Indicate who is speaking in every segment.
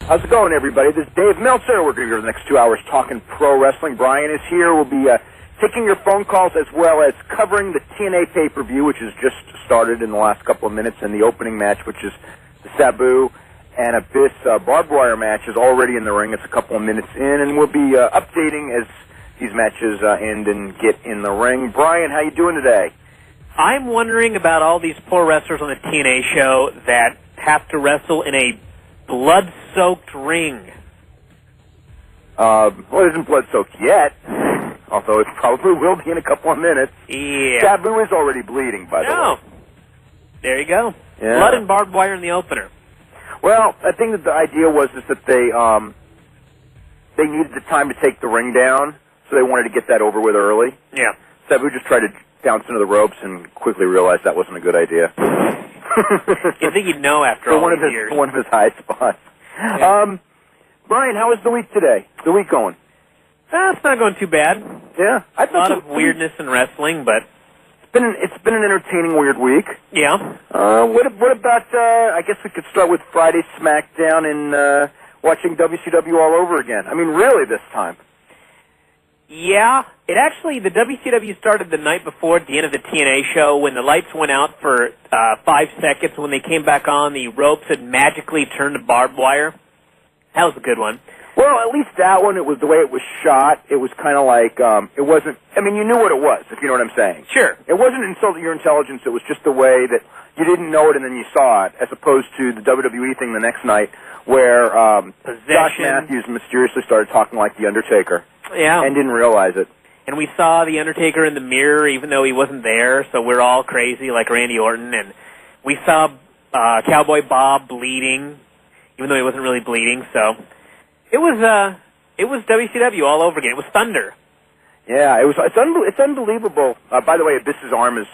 Speaker 1: How's it going, everybody? This is Dave Meltzer. We're going to be here the next 2 hours talking pro wrestling. Bryan is here. We'll be taking your phone calls as well as covering the TNA pay-per-view, which has just started in the last couple of minutes, and the opening match, which is the Sabu and Abyss barbed wire match, is already in the ring. It's a couple of minutes in, and we'll be updating as these matches end and get in the ring. Bryan, how you doing today?
Speaker 2: I'm wondering about all these poor wrestlers on the TNA show that have to wrestle in a blood-soaked ring.
Speaker 1: Well, it isn't blood-soaked yet, although it probably will be in a couple of minutes.
Speaker 2: Yeah.
Speaker 1: Sabu is already bleeding, by the way.
Speaker 2: There you go.
Speaker 1: Yeah.
Speaker 2: Blood and barbed wire in the opener.
Speaker 1: Well, I think that the idea was is that they needed the time to take the ring down, so they wanted to get that over with early.
Speaker 2: Yeah.
Speaker 1: Sabu just tried to bounce into the ropes and quickly realized that wasn't a good idea.
Speaker 2: You think he'd know after all these years.
Speaker 1: One of his high spots.
Speaker 2: Yeah.
Speaker 1: Bryan, how was the week today? The week going?
Speaker 2: It's not going too bad.
Speaker 1: Yeah.
Speaker 2: A lot of weirdness in wrestling, but
Speaker 1: it's been an entertaining weird week.
Speaker 2: yeah.
Speaker 1: What about, I guess we could start with Friday SmackDown and watching WCW all over again. I mean, really this time.
Speaker 2: Yeah, the WCW started the night before at the end of the TNA show when the lights went out for 5 seconds. When they came back on, the ropes had magically turned to barbed wire. That was a good one.
Speaker 1: Well, at least that one, it was the way it was shot. It was kind of like, it wasn't, I mean, you knew what it was, if you know what I'm saying.
Speaker 2: Sure.
Speaker 1: It wasn't insulting your intelligence. It was just the way that you didn't know it and then you saw it, as opposed to the WWE thing the next night where Josh Matthews mysteriously started talking like The Undertaker.
Speaker 2: Yeah.
Speaker 1: And didn't realize it.
Speaker 2: And we saw The Undertaker in the mirror, even though he wasn't there, so we're all crazy like Randy Orton. And we saw Cowboy Bob bleeding, even though he wasn't really bleeding. So it was WCW all over again. It was Thunder. Yeah,
Speaker 1: it's unbelievable. By the way, Abyss's arm is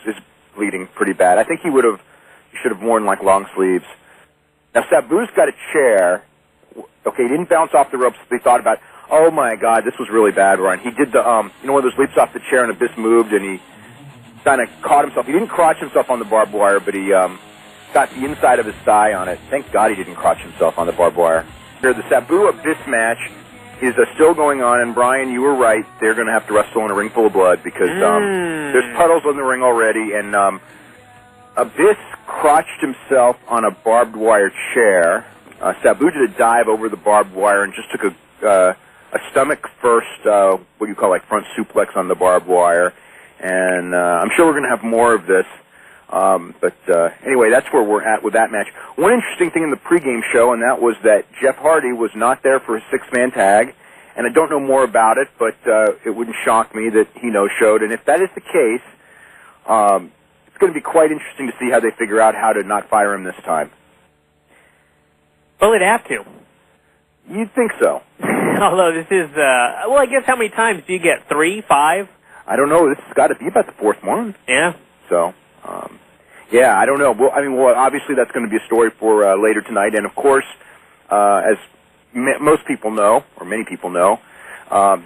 Speaker 1: bleeding pretty bad. I think he should have worn like long sleeves. Now Sabu's got a chair. Okay, he didn't bounce off the ropes. They thought about, oh my God, this was really bad, Ryan. He did the, one of those leaps off the chair and Abyss moved and he kind of caught himself. He didn't crotch himself on the barbed wire, but he got the inside of his thigh on it. Thank God he didn't crotch himself on the barbed wire. Here, the Sabu Abyss match is still going on, and Bryan, you were right. They're going to have to wrestle in a ring full of blood because there's puddles in the ring already, and Abyss crotched himself on a barbed wire chair. Sabu did a dive over the barbed wire and just took a stomach first, what you call like front suplex on the barbed wire. And I'm sure we're going to have more of this. But anyway, that's where we're at with that match. One interesting thing in the pregame show, and that was that Jeff Hardy was not there for his six-man tag. And I don't know more about it, but it wouldn't shock me that he no-showed. And if that is the case, it's going to be quite interesting to see how they figure out how to not fire him this time.
Speaker 2: Well, they'd have to.
Speaker 1: You'd think so.
Speaker 2: Although this is, well, I guess how many times do you get? 3, 5?
Speaker 1: I don't know. This has got to be about the fourth one.
Speaker 2: Yeah.
Speaker 1: So, yeah, I don't know. Well, well, obviously that's going to be a story for later tonight. And, of course, as most people know, or many people know,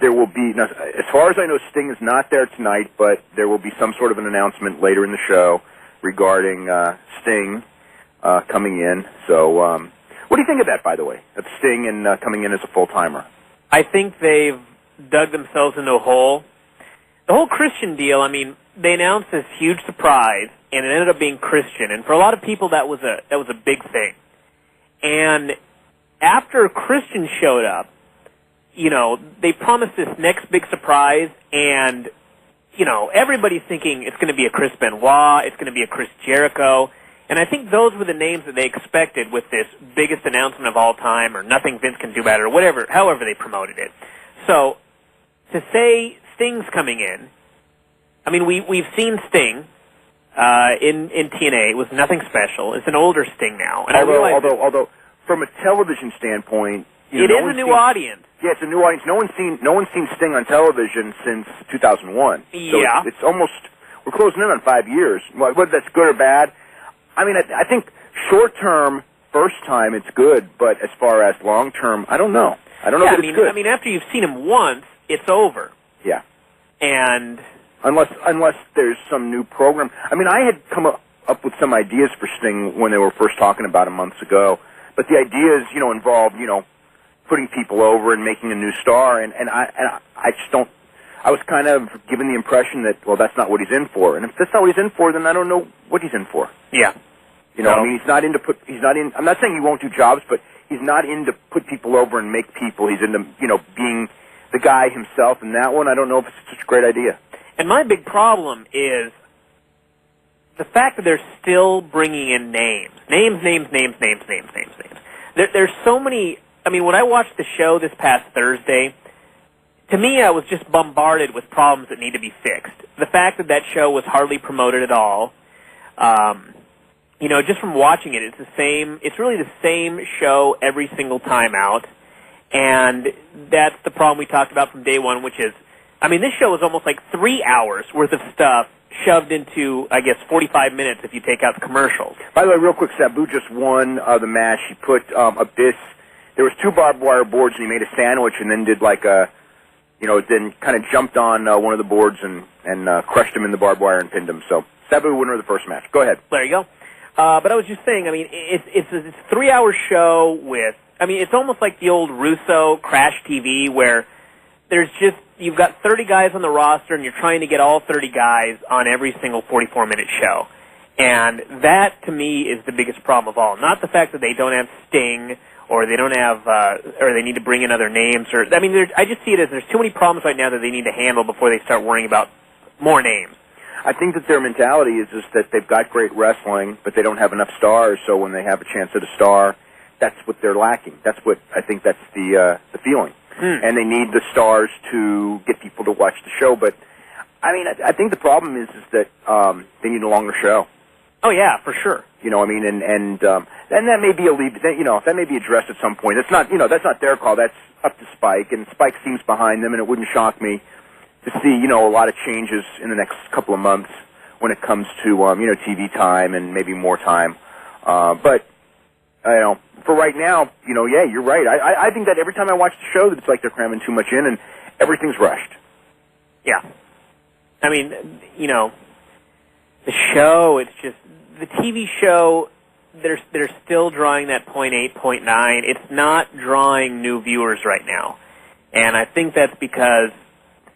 Speaker 1: there will be, now, as far as I know, Sting is not there tonight, but there will be some sort of an announcement later in the show regarding Sting coming in. So, what do you think of that, by the way, of Sting and coming in as a full-timer?
Speaker 2: I think they've dug themselves into a hole. The whole Christian deal, I mean, they announced this huge surprise, and it ended up being Christian. And for a lot of people, that was a big thing. And after Christian showed up, they promised this next big surprise, and, everybody's thinking it's going to be a Chris Benoit, it's going to be a Chris Jericho. And I think those were the names that they expected with this biggest announcement of all time, or nothing Vince can do about it, or whatever, however they promoted it. So, to say Sting's coming in, I mean, we've seen Sting in TNA. It was nothing special. It's an older Sting now. And
Speaker 1: although, from a television standpoint,
Speaker 2: it is a new audience.
Speaker 1: Yeah, it's a new audience. No one's seen Sting on television since 2001. So
Speaker 2: yeah,
Speaker 1: it's almost, we're closing in on 5 years. Whether that's good or bad, I mean, I think short-term, first time, it's good, but as far as long-term, I don't know. I don't know if it's good.
Speaker 2: I mean, after you've seen him once, it's over.
Speaker 1: Yeah.
Speaker 2: And
Speaker 1: unless there's some new program. I mean, I had come up with some ideas for Sting when they were first talking about him months ago, but the ideas, involved, putting people over and making a new star, and I just don't. I was kind of given the impression that, well, that's not what he's in for, and if that's not what he's in for, then I don't know what he's in for.
Speaker 2: Yeah.
Speaker 1: You know, I mean, he's not in. I'm not saying he won't do jobs, but he's not in to put people over and make people. He's into, you know, being the guy himself. And that one, I don't know if it's such a great idea.
Speaker 2: And my big problem is the fact that they're still bringing in names. Names. There's so many. I mean, when I watched the show this past Thursday, to me, I was just bombarded with problems that need to be fixed. The fact that show was hardly promoted at all. You know, just from watching it, it's really the same show every single time out. And that's the problem we talked about from day one, which is, I mean, this show is almost like 3 hours worth of stuff shoved into, I guess, 45 minutes if you take out the commercials.
Speaker 1: By the way, real quick, Sabu just won the match. He put Abyss, there was 2 barbed wire boards, and he made a sandwich and then did like a, you know, then kind of jumped on one of the boards and crushed him in the barbed wire and pinned him. So, Sabu, winner of the first match. Go ahead.
Speaker 2: There you go. But I was just saying, I mean, it's a 3-hour show with, I mean, it's almost like the old Russo Crash TV where there's just, you've got 30 guys on the roster and you're trying to get all 30 guys on every single 44-minute show. And that, to me, is the biggest problem of all. Not the fact that they don't have Sting or they don't have, or they need to bring in other names. Or I mean, I just see it as there's too many problems right now that they need to handle before they start worrying about more names.
Speaker 1: I think that their mentality is just that they've got great wrestling, but they don't have enough stars, so when they have a chance at a star, that's what they're lacking. That's what, I think that's the feeling. And they need the stars to get people to watch the show, but, I mean, I think the problem is that they need a longer show.
Speaker 2: Oh, yeah, for sure.
Speaker 1: You know, I mean, and that may be you know, that may be addressed at some point. It's not, you know, that's not their call. That's up to Spike, and Spike seems behind them, and it wouldn't shock me to see, you know, a lot of changes in the next couple of months when it comes to, you know, TV time and maybe more time. But, you know, for right now, you know, yeah, you're right. I think that every time I watch the show, that it's like they're cramming too much in and everything's rushed.
Speaker 2: Yeah. I mean, you know, the show, it's just, the TV show, they're still drawing that 0.8, 0.9. It's not drawing new viewers right now. And I think that's because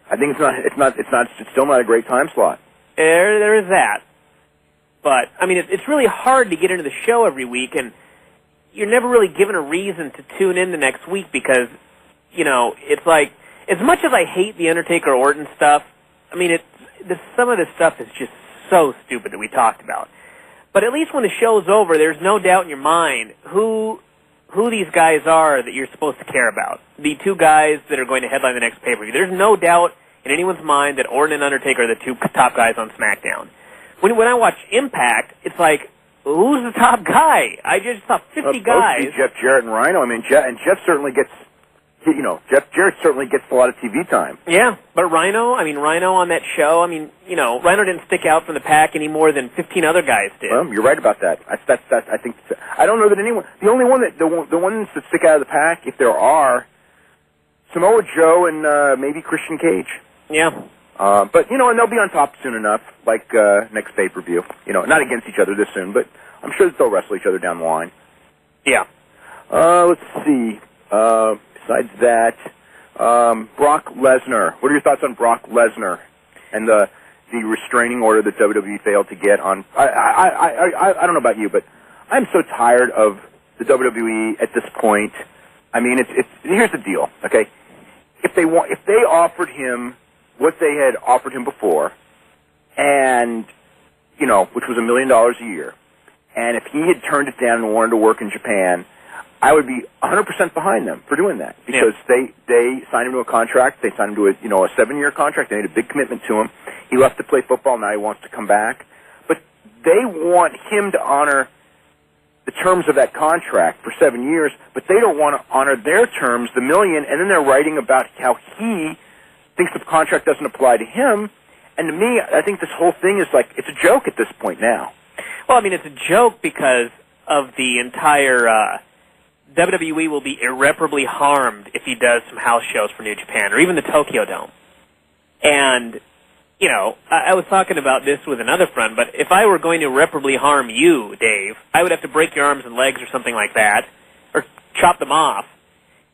Speaker 1: I think it's still not a great time slot.
Speaker 2: There is that. But, I mean, it's really hard to get into the show every week, and you're never really given a reason to tune in the next week because, you know, it's like, as much as I hate the Undertaker Orton stuff, I mean, some of this stuff is just so stupid that we talked about. But at least when the show's over, there's no doubt in your mind who these guys are that you're supposed to care about. The 2 guys that are going to headline the next pay-per-view. There's no doubt in anyone's mind that Orton and Undertaker are the 2 top guys on SmackDown. When I watch Impact, it's like, who's the top guy? I just saw 50 guys.
Speaker 1: Jeff Jarrett and Rhino. I mean, Jeff certainly gets, you know, Jeff Jarrett certainly gets a lot of TV time.
Speaker 2: Yeah, but Rhino on that show, I mean, you know, Rhino didn't stick out from the pack any more than 15 other guys did.
Speaker 1: Well, you're right about that. I think, I don't know that anyone, the only one that, the ones that stick out of the pack, if there are, Samoa Joe and maybe Christian Cage.
Speaker 2: Yeah.
Speaker 1: But, you know, and they'll be on top soon enough, like next pay-per-view. You know, not against each other this soon, but I'm sure that they'll wrestle each other down the line.
Speaker 2: Yeah.
Speaker 1: Let's see. Besides that, Brock Lesnar. What are your thoughts on Brock Lesnar and the restraining order that WWE failed to get on? I don't know about you, but I'm so tired of the WWE at this point. I mean, here's the deal, okay? If they offered him what they had offered him before, and, you know, which was $1 million a year, and if he had turned it down and wanted to work in Japan, I would be 100% behind them for doing that because they signed him to a contract. They signed him to a 7-year contract. They made a big commitment to him. He left to play football. Now he wants to come back. But they want him to honor the terms of that contract for 7 years, but they don't want to honor their terms, the $1 million, and then they're writing about how he thinks the contract doesn't apply to him. And to me, I think this whole thing is like, it's a joke at this point now.
Speaker 2: Well, I mean, it's a joke because of the entire WWE will be irreparably harmed if he does some house shows for New Japan or even the Tokyo Dome. And, you know, I was talking about this with another friend, but if I were going to irreparably harm you, Dave, I would have to break your arms and legs or something like that or chop them off.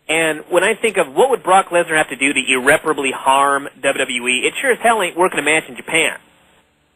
Speaker 2: And when I think of what would Brock Lesnar have to do to irreparably harm WWE, it sure as hell ain't working a match in Japan.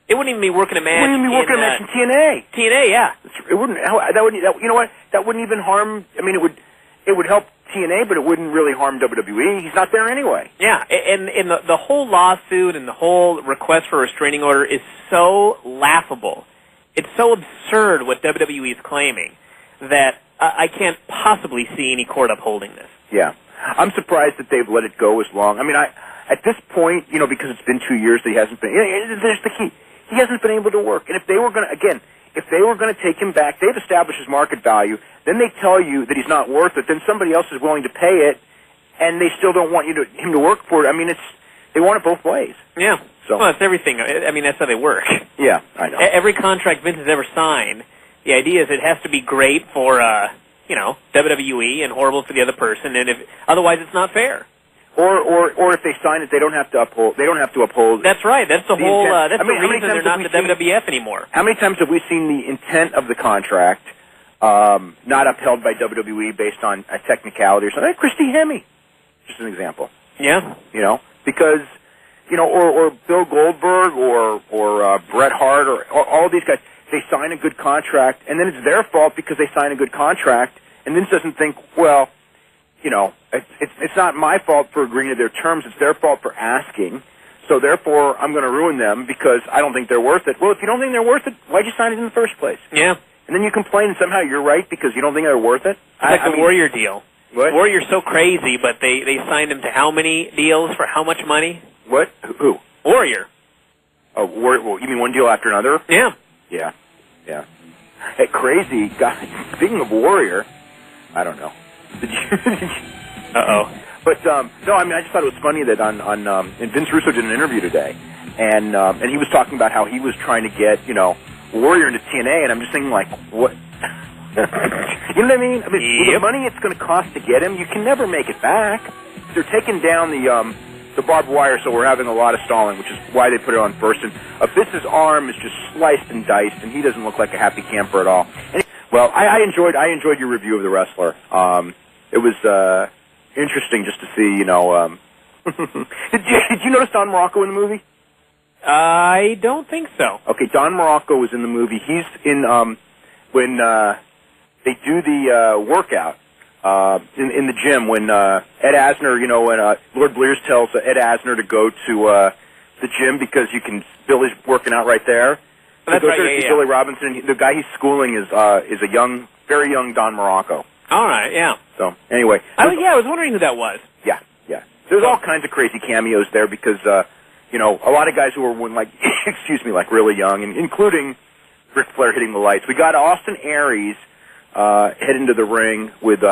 Speaker 2: It wouldn't even be working a match.
Speaker 1: It wouldn't even be working a match in TNA.
Speaker 2: TNA, yeah.
Speaker 1: It wouldn't. You know what? That wouldn't even harm. I mean, it would help TNA, but it wouldn't really harm WWE. He's not there anyway.
Speaker 2: Yeah, and the whole lawsuit and the whole request for a restraining order is so laughable. It's so absurd what WWE is claiming that I can't possibly see any court upholding this.
Speaker 1: Yeah. I'm surprised that they've let it go as long. I mean, at this point, you know, because it's been 2 years that he hasn't been, there's the key. He hasn't been able to work. And if they were going to, again, if they were going to take him back, they've established his market value, then they tell you that he's not worth it, then somebody else is willing to pay it, and they still don't want him to work for it. I mean, they want it both ways.
Speaker 2: Yeah.
Speaker 1: So.
Speaker 2: Well, it's everything. I mean, that's how they work.
Speaker 1: Yeah, I know.
Speaker 2: Every contract Vince has ever signed, the idea is it has to be great for, WWE and horrible for the other person, and otherwise it's not fair.
Speaker 1: Or if they sign it, they don't have to uphold.
Speaker 2: That's right. That's the whole. That's the reason they're not the WWF anymore.
Speaker 1: How many times have we seen the intent of the contract not upheld by WWE based on a technicality or something? Christy Hemme, just an example.
Speaker 2: Yeah.
Speaker 1: You know, because or Bill Goldberg or Bret Hart or all these guys, they sign a good contract, and then it's their fault because they sign a good contract, and Vince doesn't think, well, it's not my fault for agreeing to their terms. It's their fault for asking. So therefore, I'm going to ruin them because I don't think they're worth it. Well, if you don't think they're worth it, why'd you sign it in the first place?
Speaker 2: Yeah.
Speaker 1: And then you complain and somehow you're right because you don't think they're worth it?
Speaker 2: It's like the Warrior deal.
Speaker 1: What?
Speaker 2: Warrior's so crazy, but they signed him to how many deals for how much money?
Speaker 1: What? Who?
Speaker 2: Warrior.
Speaker 1: Oh, Well, you mean one deal after another?
Speaker 2: Yeah.
Speaker 1: Yeah. Yeah. Hey, crazy guy. Speaking of Warrior, I don't know.
Speaker 2: Uh-oh.
Speaker 1: But, no, I mean, I just thought it was funny that and Vince Russo did an interview today, and he was talking about how he was trying to get, Warrior into TNA, and I'm just thinking, like, what? You know what I mean? I mean, with the money it's going to cost to get him, you can never make it back. They're taking down the barbed wire, so we're having a lot of stalling, which is why they put it on first. And Abyss's arm is just sliced and diced, and he doesn't look like a happy camper at all. And, well, I enjoyed your review of the wrestler. It was interesting just to see, Did you notice Don Morocco in the movie?
Speaker 2: I don't think so.
Speaker 1: Okay, Don Morocco was in the movie. He's in when they do the workout in the gym when Ed Asner, when Lord Blears tells Ed Asner to go to the gym because Billy's working out right there.
Speaker 2: Oh, that's right, yeah.
Speaker 1: Billy Robinson. The guy he's schooling is a very young Don Morocco.
Speaker 2: All right, yeah.
Speaker 1: So anyway,
Speaker 2: I was wondering who that was.
Speaker 1: Yeah. There's all kinds of crazy cameos there because a lot of guys who were like like really young, and including Ric Flair hitting the lights. We got Austin Aries head into the ring with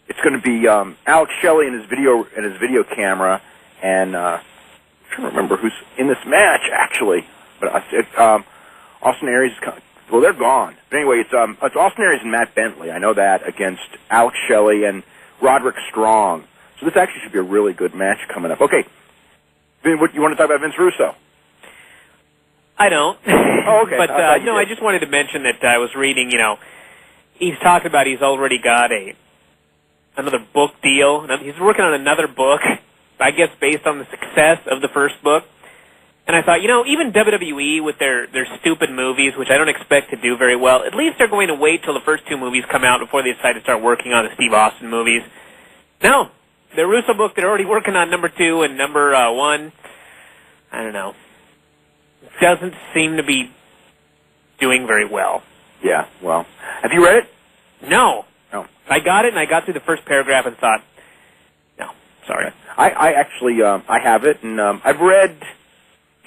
Speaker 1: it's going to be Alex Shelley and his video camera, and I'm trying to remember who's in this match actually, but Austin Aries is well, they're gone. But anyway, it's Austin Aries and Matt Bentley. I know that against Alex Shelley and Roderick Strong. So this actually should be a really good match coming up. Okay, Vin, what you want to talk about Vince Russo?
Speaker 2: I don't.
Speaker 1: Oh, okay.
Speaker 2: But I just wanted to mention that I was reading. He's talking about he's already got another book deal. He's working on another book, I guess, based on the success of the first book. And I thought, even WWE with their stupid movies, which I don't expect to do very well, at least they're going to wait till the first two movies come out before they decide to start working on the Steve Austin movies. No. The Russo book, they're already working on number 2 and number 1. I don't know. Doesn't seem to be doing very well.
Speaker 1: Yeah, well. Have you read it?
Speaker 2: No.
Speaker 1: No.
Speaker 2: I got it, and I got through the first paragraph and thought, no, sorry.
Speaker 1: I actually, I have it, and I've read...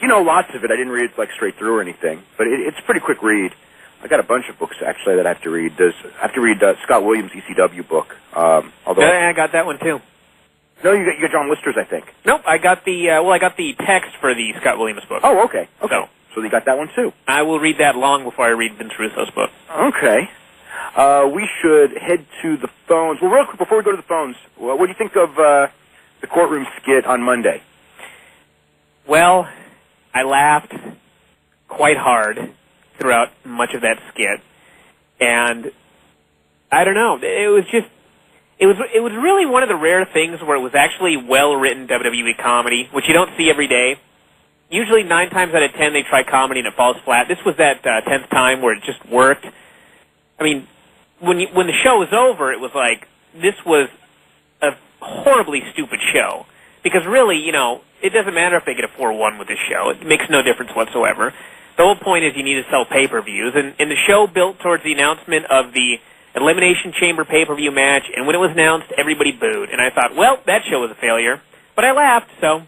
Speaker 1: lots of it. I didn't read it straight through or anything, but it's a pretty quick read. I got a bunch of books actually that I have to read. I have to read Scott Williams' ECW book. Although
Speaker 2: I got that one too.
Speaker 1: No, you got John Lister's, I think.
Speaker 2: Nope, I got the text for the Scott Williams book.
Speaker 1: Oh, okay. So you got that one too.
Speaker 2: I will read that long before I read Vince Russo's book.
Speaker 1: Okay. We should head to the phones. Well, real quick before we go to the phones, what do you think of the courtroom skit on Monday?
Speaker 2: Well, I laughed quite hard throughout much of that skit, and I don't know. It was just It was really one of the rare things where it was actually well-written WWE comedy, which you don't see every day. Usually 9 times out of 10 they try comedy and it falls flat. This was that 10th time where it just worked. I mean, when the show was over, it was like, this was a horribly stupid show. Because really, you know, it doesn't matter if they get a 4-1 with this show. It makes no difference whatsoever. The whole point is you need to sell pay-per-views. And the show built towards the announcement of the Elimination Chamber pay-per-view match, and when it was announced, everybody booed. And I thought, well, that show was a failure. But I laughed, so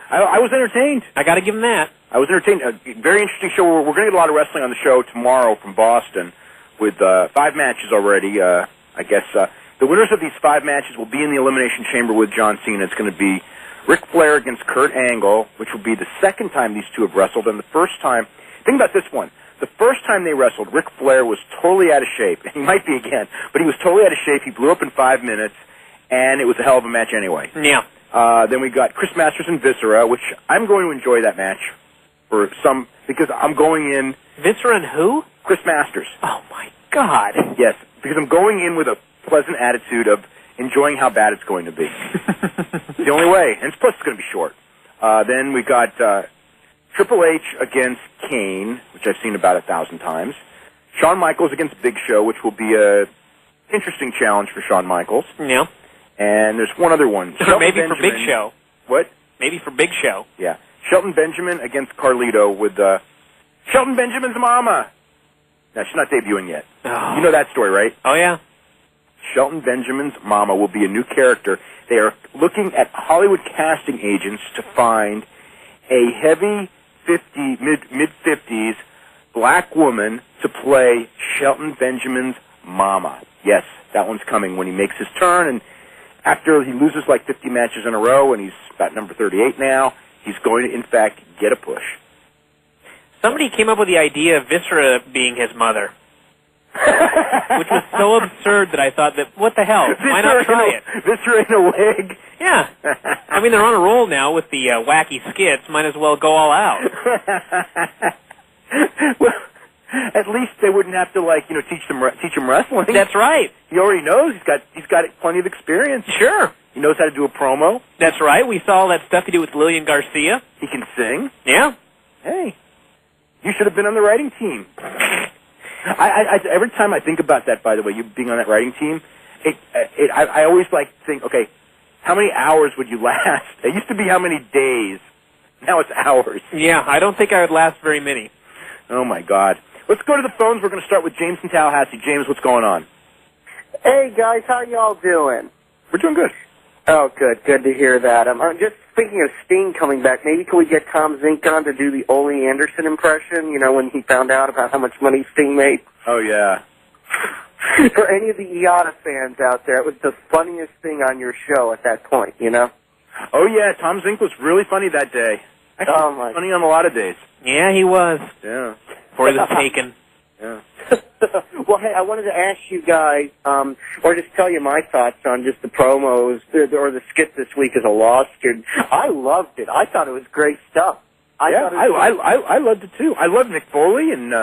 Speaker 1: I was entertained.
Speaker 2: I got to give them that.
Speaker 1: I was entertained. A very interesting show. We're going to get a lot of wrestling on the show tomorrow from Boston with 5 matches already. I guess the winners of these 5 matches will be in the Elimination Chamber with John Cena. It's going to be Ric Flair against Kurt Angle, which will be the 2nd time these two have wrestled, and the first time. Think about this one. The first time they wrestled, Ric Flair was totally out of shape. He might be again, but he was totally out of shape. He blew up in 5 minutes, and it was a hell of a match anyway.
Speaker 2: Yeah.
Speaker 1: Then we got Chris Masters and Viscera, which I'm going to enjoy that match because I'm going in.
Speaker 2: Viscera and who?
Speaker 1: Chris Masters.
Speaker 2: Oh my God.
Speaker 1: Yes, because I'm going in with a pleasant attitude of enjoying how bad it's going to be. The only way, and plus it's going to be short. Then we got Triple H against Kane, which I've seen about 1,000 times. Shawn Michaels against Big Show, which will be a interesting challenge for Shawn Michaels.
Speaker 2: Yeah.
Speaker 1: And there's one other one.
Speaker 2: Maybe Benjamin, for Big Show.
Speaker 1: What?
Speaker 2: Maybe for Big Show.
Speaker 1: Yeah. Shelton Benjamin against Carlito with Shelton Benjamin's mama. Now, she's not debuting yet.
Speaker 2: Oh.
Speaker 1: You know that story, right?
Speaker 2: Oh, yeah.
Speaker 1: Shelton Benjamin's mama will be a new character. They are looking at Hollywood casting agents to find a heavy mid-50s black woman to play Shelton Benjamin's mama. Yes, that one's coming when he makes his turn, and after he loses like 50 matches in a row, and he's about number 38 now, he's going to, in fact, get a push.
Speaker 2: Somebody came up with the idea of Viscera being his mother. Which was so absurd that I thought that, what the hell? Why not try it?
Speaker 1: Viscera in a wig?
Speaker 2: Yeah. I mean, they're on a roll now with the wacky skits. Might as well go all out.
Speaker 1: Well, at least they wouldn't have to, like, you know, teach him wrestling.
Speaker 2: That's right.
Speaker 1: He already knows. He's got plenty of experience.
Speaker 2: Sure.
Speaker 1: He knows how to do a promo.
Speaker 2: That's right. We saw all that stuff he did with Lillian Garcia.
Speaker 1: He can sing.
Speaker 2: Yeah.
Speaker 1: Hey, you should have been on the writing team. Every time I think about that, by the way, you being on that writing team, I always like think, okay, how many hours would you last? It used to be how many days. Now it's hours.
Speaker 2: Yeah, I don't think I would last very many.
Speaker 1: Oh, my God. Let's go to the phones. We're going to start with James in Tallahassee. James, what's going on?
Speaker 3: Hey, guys, how y'all doing?
Speaker 1: We're doing good.
Speaker 3: Oh, good. Good to hear that. I'm just thinking of Sting coming back. Maybe could we get Tom Zink on to do the Ole Anderson impression, you know, when he found out about how much money Sting made?
Speaker 1: Oh, yeah.
Speaker 3: For any of the IATA fans out there, it was the funniest thing on your show at that point, you know?
Speaker 1: Oh, yeah, Tom Zink was really funny that day. Actually, funny on a lot of days.
Speaker 2: Yeah, he was.
Speaker 1: Yeah.
Speaker 2: Before he was taken.
Speaker 1: Yeah.
Speaker 3: Well, hey, I wanted to ask you guys, or just tell you my thoughts on just the promos or the skit this week as a law student. I loved it. I thought it was great stuff.
Speaker 1: I loved it too. I loved Mick Foley, and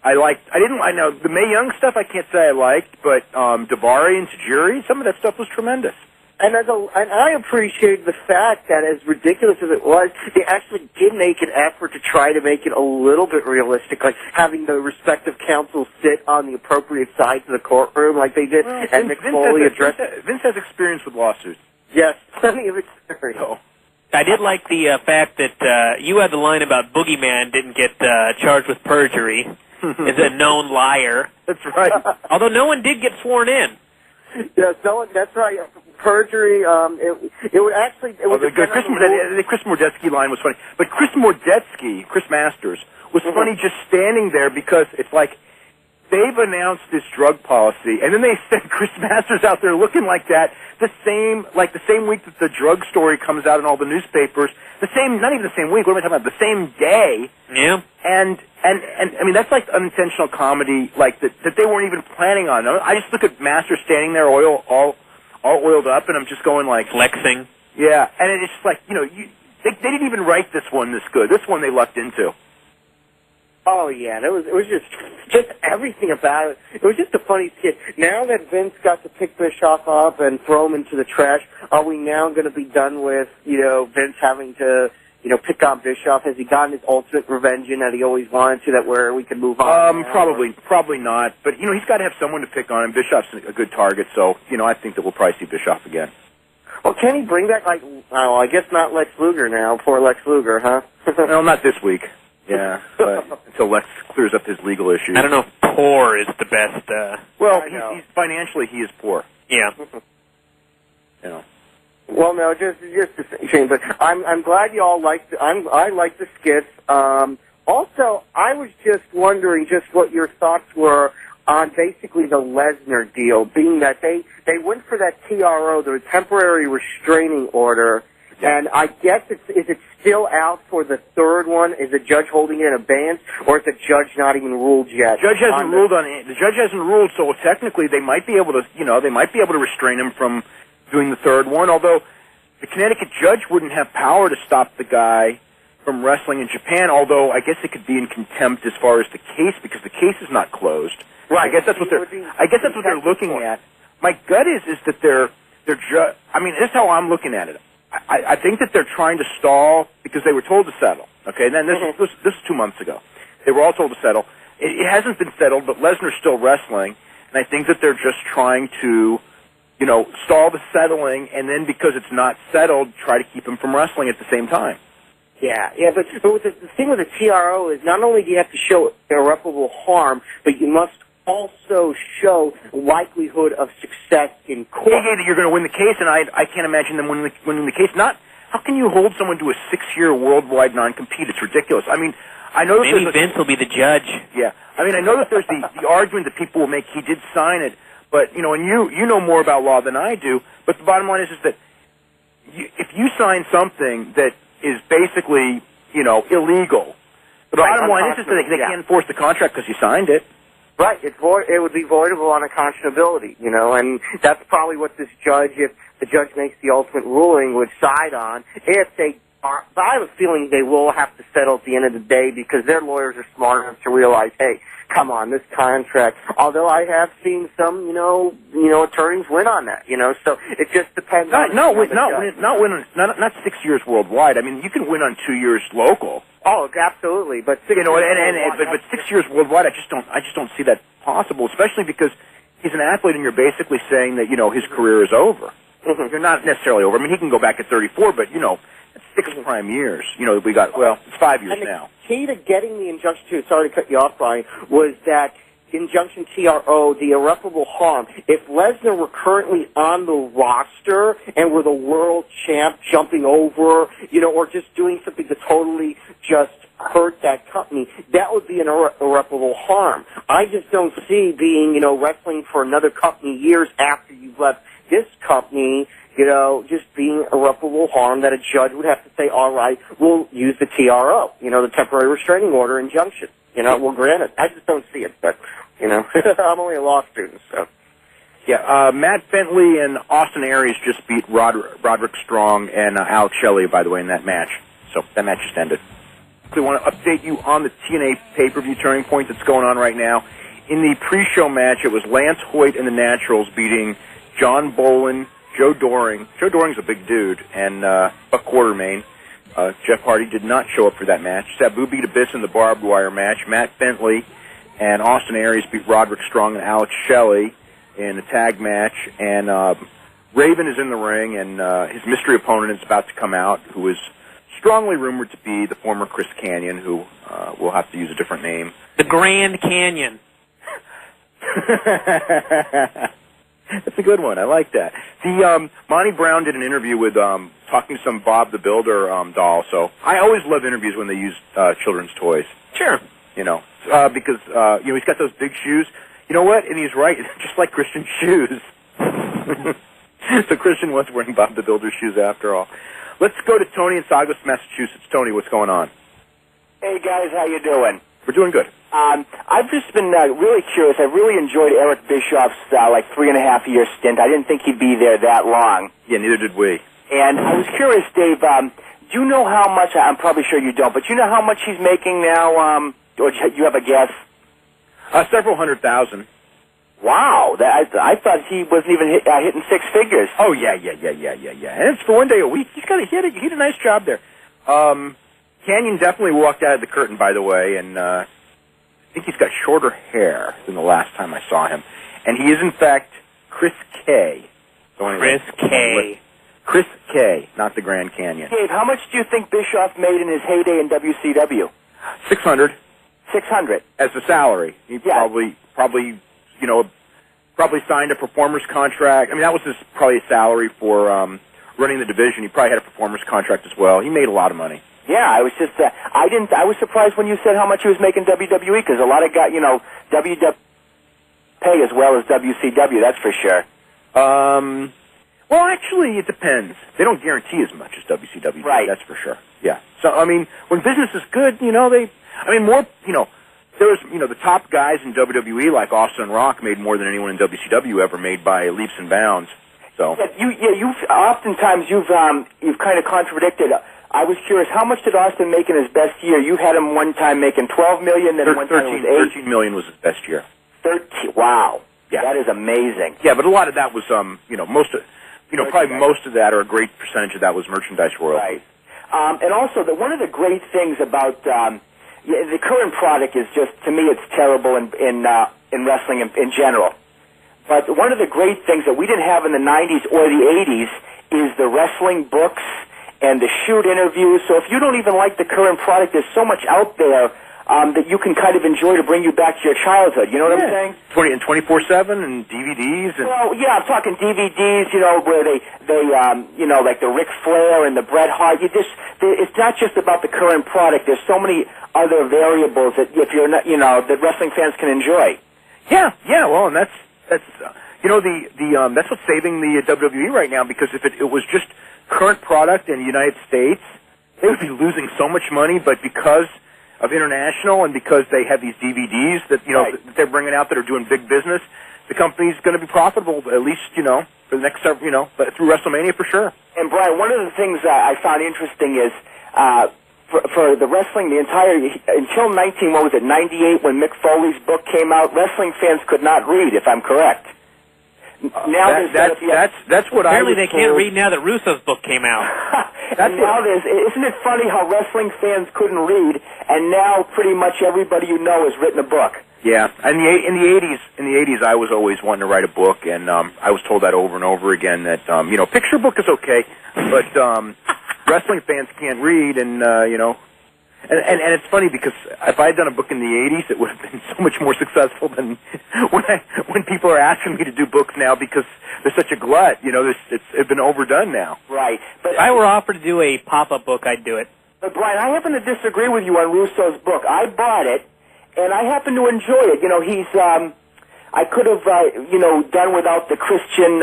Speaker 1: I know the Mae Young stuff I can't say I liked, but Davari and Tajiri, some of that stuff was tremendous.
Speaker 3: And I appreciate the fact that, as ridiculous as it was, they actually did make an effort to try to make it a little bit realistic, like having the respective counsels sit on the appropriate sides of the courtroom, like they did, and Mick Foley addressed.
Speaker 1: Vince has experience with lawsuits.
Speaker 3: Yes, plenty of experience.
Speaker 1: Oh.
Speaker 2: I did like the fact that you had the line about Boogeyman didn't get charged with perjury. Is a known liar.
Speaker 1: That's right.
Speaker 2: Although no one did get sworn in.
Speaker 3: Yes, no one. That's right. Perjury. It would actually. It was
Speaker 1: the Chris Mordetsky line was funny, but Chris Masters, was funny just standing there because it's like they've announced this drug policy, and then they send Chris Masters out there looking like that. The same week that the drug story comes out in all the newspapers. Not even the same week. What am I talking about? The same day.
Speaker 2: Yeah.
Speaker 1: And I mean that's like unintentional comedy, like that they weren't even planning on. I just look at Masters standing there, all oiled up, and I'm just going like
Speaker 2: flexing.
Speaker 1: Yeah, and it's just like they didn't even write this one this good. This one they lucked into.
Speaker 3: Oh yeah, it was just everything about it. It was just a funny skit. Now that Vince got to pick Bischoff up and throw him into the trash, are we now going to be done with Vince having to pick on Bischoff? Has he gotten his ultimate revenge in that he always wanted to, that where we can move on?
Speaker 1: Probably not. But he's got to have someone to pick on him. Bischoff's a good target, so I think that we'll probably see Bischoff again.
Speaker 3: Well, can he bring back I guess not Lex Luger now. Poor Lex Luger, huh?
Speaker 1: No, not this week. Yeah, but until Lex clears up his legal issues.
Speaker 2: I don't know if poor is the best.
Speaker 1: Well, he's financially he is poor.
Speaker 2: Yeah.
Speaker 3: Well, no, just a shame. But I'm glad you all liked. I like the skits. Also, I was just wondering just what your thoughts were on basically the Lesnar deal, being that they went for that TRO, the temporary restraining order. And I guess is it still out for the third one? Is the judge holding it in abeyance, or is the judge not even ruled yet?
Speaker 1: The judge hasn't ruled on it. The judge hasn't ruled, so technically they might be able to, restrain him from doing the third one. Although the Connecticut judge wouldn't have power to stop the guy from wrestling in Japan. Although I guess it could be in contempt as far as the case, because the case is not closed.
Speaker 3: Right.
Speaker 1: I guess that's what they're looking at. My gut is that they're I mean, this is how I'm looking at it. I think that they're trying to stall because they were told to settle. Okay, and then this is 2 months ago. They were all told to settle. It hasn't been settled, but Lesnar's still wrestling, and I think that they're just trying to, stall the settling, and then because it's not settled, try to keep him from wrestling at the same time.
Speaker 3: Yeah, but the thing with the TRO is not only do you have to show irreparable harm, but you must also show likelihood of success in court.
Speaker 1: Yeah, you're going to win the case, and I can't imagine them winning the case. How can you hold someone to a 6-year worldwide non-compete? It's ridiculous. I mean, I know that
Speaker 2: maybe Vince will be the judge.
Speaker 1: Yeah, I mean, I know that there's the argument that people will make. He did sign it, but and you know more about law than I do. But the bottom line is that if you sign something that is basically illegal, the bottom line is that they can't enforce the contract because you signed it.
Speaker 3: Right, it would be voidable on unconscionability, and that's probably what this judge, if the judge makes the ultimate ruling, would side on. If they are, but I have a feeling they will have to settle at the end of the day because their lawyers are smart enough to realize, hey, come on, this contract. Although I have seen some, attorneys win on that, so it just depends.
Speaker 1: Not 6 years worldwide. I mean, you can win on 2 years local.
Speaker 3: Oh, absolutely, but 6 years
Speaker 1: but 6 years worldwide, I just don't see that possible, especially because he's an athlete, and you're basically saying that his career is over. Mm-hmm. You're not necessarily over. I mean, he can go back at 34, but it's 6 prime years. We got it's 5 years now.
Speaker 3: The key to getting the injunction to, sorry to cut you off, Brian, was that injunction TRO, the irreparable harm. If Lesnar were currently on the roster and were the world champ jumping over, or just doing something to totally just hurt that company, that would be an irreparable harm. I just don't see being, wrestling for another company years after you've left this company, just being irreparable harm that a judge would have to say, all right, we'll use the TRO, the temporary restraining order injunction. Well, granted, I just don't see it, but, I'm only a law student, so.
Speaker 1: Yeah, Matt Bentley and Austin Aries just beat Roderick Strong and Alex Shelley, by the way, in that match. So that match just ended. We want to update you on the TNA pay-per-view Turning Point that's going on right now. In the pre-show match, it was Lance Hoyt and the Naturals beating John Bolin, Joe Doring. Joe Doring's a big dude, and Buck Quartermain. Jeff Hardy did not show up for that match. Sabu beat Abyss in the barbed wire match. Matt Bentley and Austin Aries beat Roderick Strong and Alex Shelley in a tag match. And Raven is in the ring, and his mystery opponent is about to come out, who is strongly rumored to be the former Chris Kanyon, who will have to use a different name.
Speaker 2: The Grand Canyon.
Speaker 1: That's a good one. I like that. The Monty Brown did an interview with talking to some Bob the Builder doll. So I always love interviews when they use children's toys.
Speaker 2: Sure.
Speaker 1: Because he's got those big shoes. You know what? And he's right. It's just like Christian's shoes. So Christian was wearing Bob the Builder's shoes after all. Let's go to Tony in Saugus, Massachusetts. Tony, what's going on?
Speaker 4: Hey guys, how you doing?
Speaker 1: We're doing good.
Speaker 4: I've just been really curious. I really enjoyed Eric Bischoff's 3.5-year stint. I didn't think he'd be there that long.
Speaker 1: Yeah, neither did we.
Speaker 4: And I was curious, Dave, do you know how much, I'm probably sure you don't, but do you know how much he's making now or do you have a guess?
Speaker 1: Several 100,000.
Speaker 4: Wow, I thought he wasn't even hitting six figures.
Speaker 1: Oh yeah. And it's for one day a week. He had a nice job there. Canyon definitely walked out of the curtain, by the way, and I think he's got shorter hair than the last time I saw him. And he is in fact Chris K. Chris K, not the Grand Canyon.
Speaker 4: Dave, how much do you think Bischoff made in his heyday in WCW?
Speaker 1: 600.
Speaker 4: 600
Speaker 1: as a salary. He probably signed a performer's contract. I mean, that was probably a salary for running the division. He probably had a performer's contract as well. He made a lot of money.
Speaker 4: Yeah, I was just I was surprised when you said how much he was making WWE, because a lot of guys, WWE pay as well as WCW. That's for sure.
Speaker 1: Well, actually, it depends. They don't guarantee as much as WCW.
Speaker 4: Right.
Speaker 1: That's for sure. Yeah. So, I mean, when business is good, there was, the top guys in WWE, like Austin Rock, made more than anyone in WCW ever made by leaps and bounds. So.
Speaker 4: You've oftentimes you've kind of contradicted. I was curious, how much did Austin make in his best year? You had him one time making $12 million, then one time it was $8.
Speaker 1: $13 million was his best year.
Speaker 4: 13. Wow.
Speaker 1: Yeah.
Speaker 4: That is amazing.
Speaker 1: Yeah, but a lot of that was, most of that, or a great percentage of that, was merchandise royalties.
Speaker 4: Right. And also, one of the great things about the current product is just, to me, it's terrible in wrestling in general. But one of the great things that we didn't have in the 90s or the 80s is the wrestling books and the shoot interviews. So if you don't even like the current product, there's so much out there that you can kind of enjoy to bring you back to your childhood. You know what I'm saying?
Speaker 1: 24/7 and DVDs. And
Speaker 4: well, yeah, I'm talking DVDs. Where they like the Ric Flair and the Bret Hart. It's not just about the current product. There's so many other variables that if you're not, that wrestling fans can enjoy.
Speaker 1: Yeah. Well, and that's that's what's saving the WWE right now, because if it was just current product in the United States, they would be losing so much money. But because of international, and because they have these DVDs that that they're bringing out that are doing big business, the company's going to be profitable, at least for the next several, but through WrestleMania for sure.
Speaker 4: And Brian, one of the things I found interesting is for the wrestling, until 98 when Mick Foley's book came out, wrestling fans could not read, if I'm correct. Now
Speaker 1: that's what
Speaker 2: apparently
Speaker 1: I
Speaker 2: they can't read now that Russo's book came out.
Speaker 4: Isn't it funny how wrestling fans couldn't read, and now pretty much everybody you know has written a book.
Speaker 1: Yeah, and in the 80s, I was always wanting to write a book, and I was told that over and over again that picture book is okay, but wrestling fans can't read, and And it's funny because if I had done a book in the 80s, it would have been so much more successful than when people are asking me to do books now, because there's such a glut. It's been overdone now.
Speaker 4: Right. But
Speaker 2: if I were offered to do a pop-up book, I'd do it.
Speaker 4: But Brian, I happen to disagree with you on Russo's book. I bought it, and I happen to enjoy it. I could have done without the Christian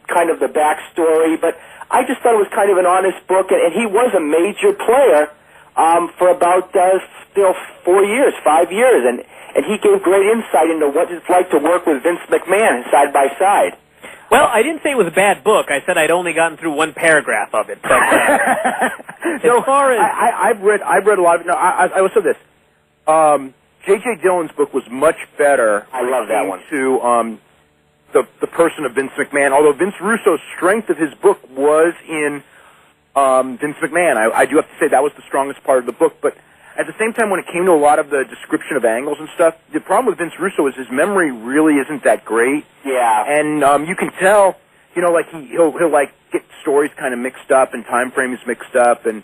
Speaker 4: kind of the backstory, but I just thought it was kind of an honest book, and he was a major player for about 5 years, and he gave great insight into what it's like to work with Vince McMahon side by side.
Speaker 2: Well, I didn't say it was a bad book. I said I'd only gotten through one paragraph of it. But as far as
Speaker 1: I've read a lot of it. No, I will say this. J.J. Dillon's book was much better.
Speaker 4: I love that one.
Speaker 1: To the person of Vince McMahon, although Vince Russo's strength of his book was in Vince McMahon. I do have to say that was the strongest part of the book, but at the same time, when it came to a lot of the description of angles and stuff, the problem with Vince Russo is his memory really isn't that great.
Speaker 4: Yeah.
Speaker 1: And you can tell, like he'll like get stories kind of mixed up and time frames mixed up and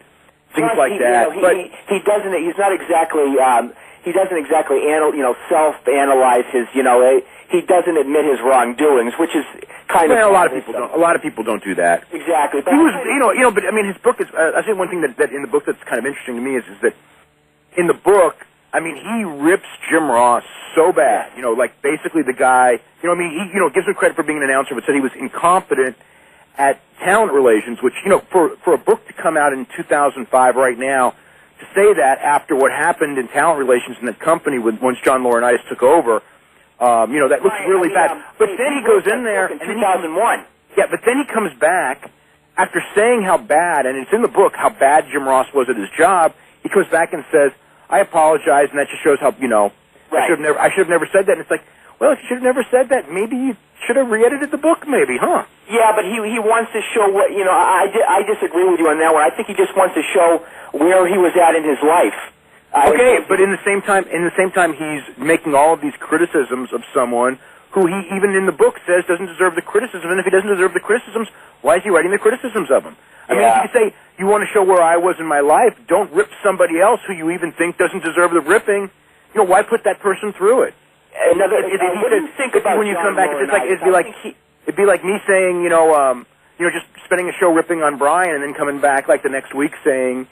Speaker 1: things like that.
Speaker 4: But he doesn't. He's not exactly. He doesn't exactly self-analyze his. He doesn't admit his wrongdoings, which is kind of.
Speaker 1: A lot of people don't. A lot of people don't do that.
Speaker 4: Exactly. But
Speaker 1: he was, but I mean, his book is. I think one thing that in the book that's kind of interesting to me is that in the book, I mean, he rips Jim Ross so bad. Like basically the guy. He gives him credit for being an announcer, but said he was incompetent at talent relations. Which for a book to come out in 2005 right now, to say that after what happened in talent relations in that company once John Laurinaitis took over. That looks really bad. But then he goes in there
Speaker 4: in 2001.
Speaker 1: But then he comes back after saying how bad, and it's in the book, how bad Jim Ross was at his job. He comes back and says, I apologize, and that just shows how, you know,
Speaker 4: Right.
Speaker 1: I should have never said that. And it's like, well, if you should have never said that, maybe you should have re-edited the book, maybe, huh?
Speaker 4: Yeah, but he wants to show what, you know, I disagree with you on that one. I think he just wants to show where he was at in his life.
Speaker 1: Okay, but in the same time, he's making all of these criticisms of someone who he, even in the book, says doesn't deserve the criticism. And if he doesn't deserve the criticisms, why is he writing the criticisms of him? I mean, if you say you want to show where I was in my life, don't rip somebody else who you even think doesn't deserve the ripping. You know, why put that person through it?
Speaker 4: What do you think about
Speaker 1: when you
Speaker 4: John
Speaker 1: come back?
Speaker 4: Moore
Speaker 1: It'd be like me saying, you know, just spending a show ripping on Bryan and then coming back like the next week saying,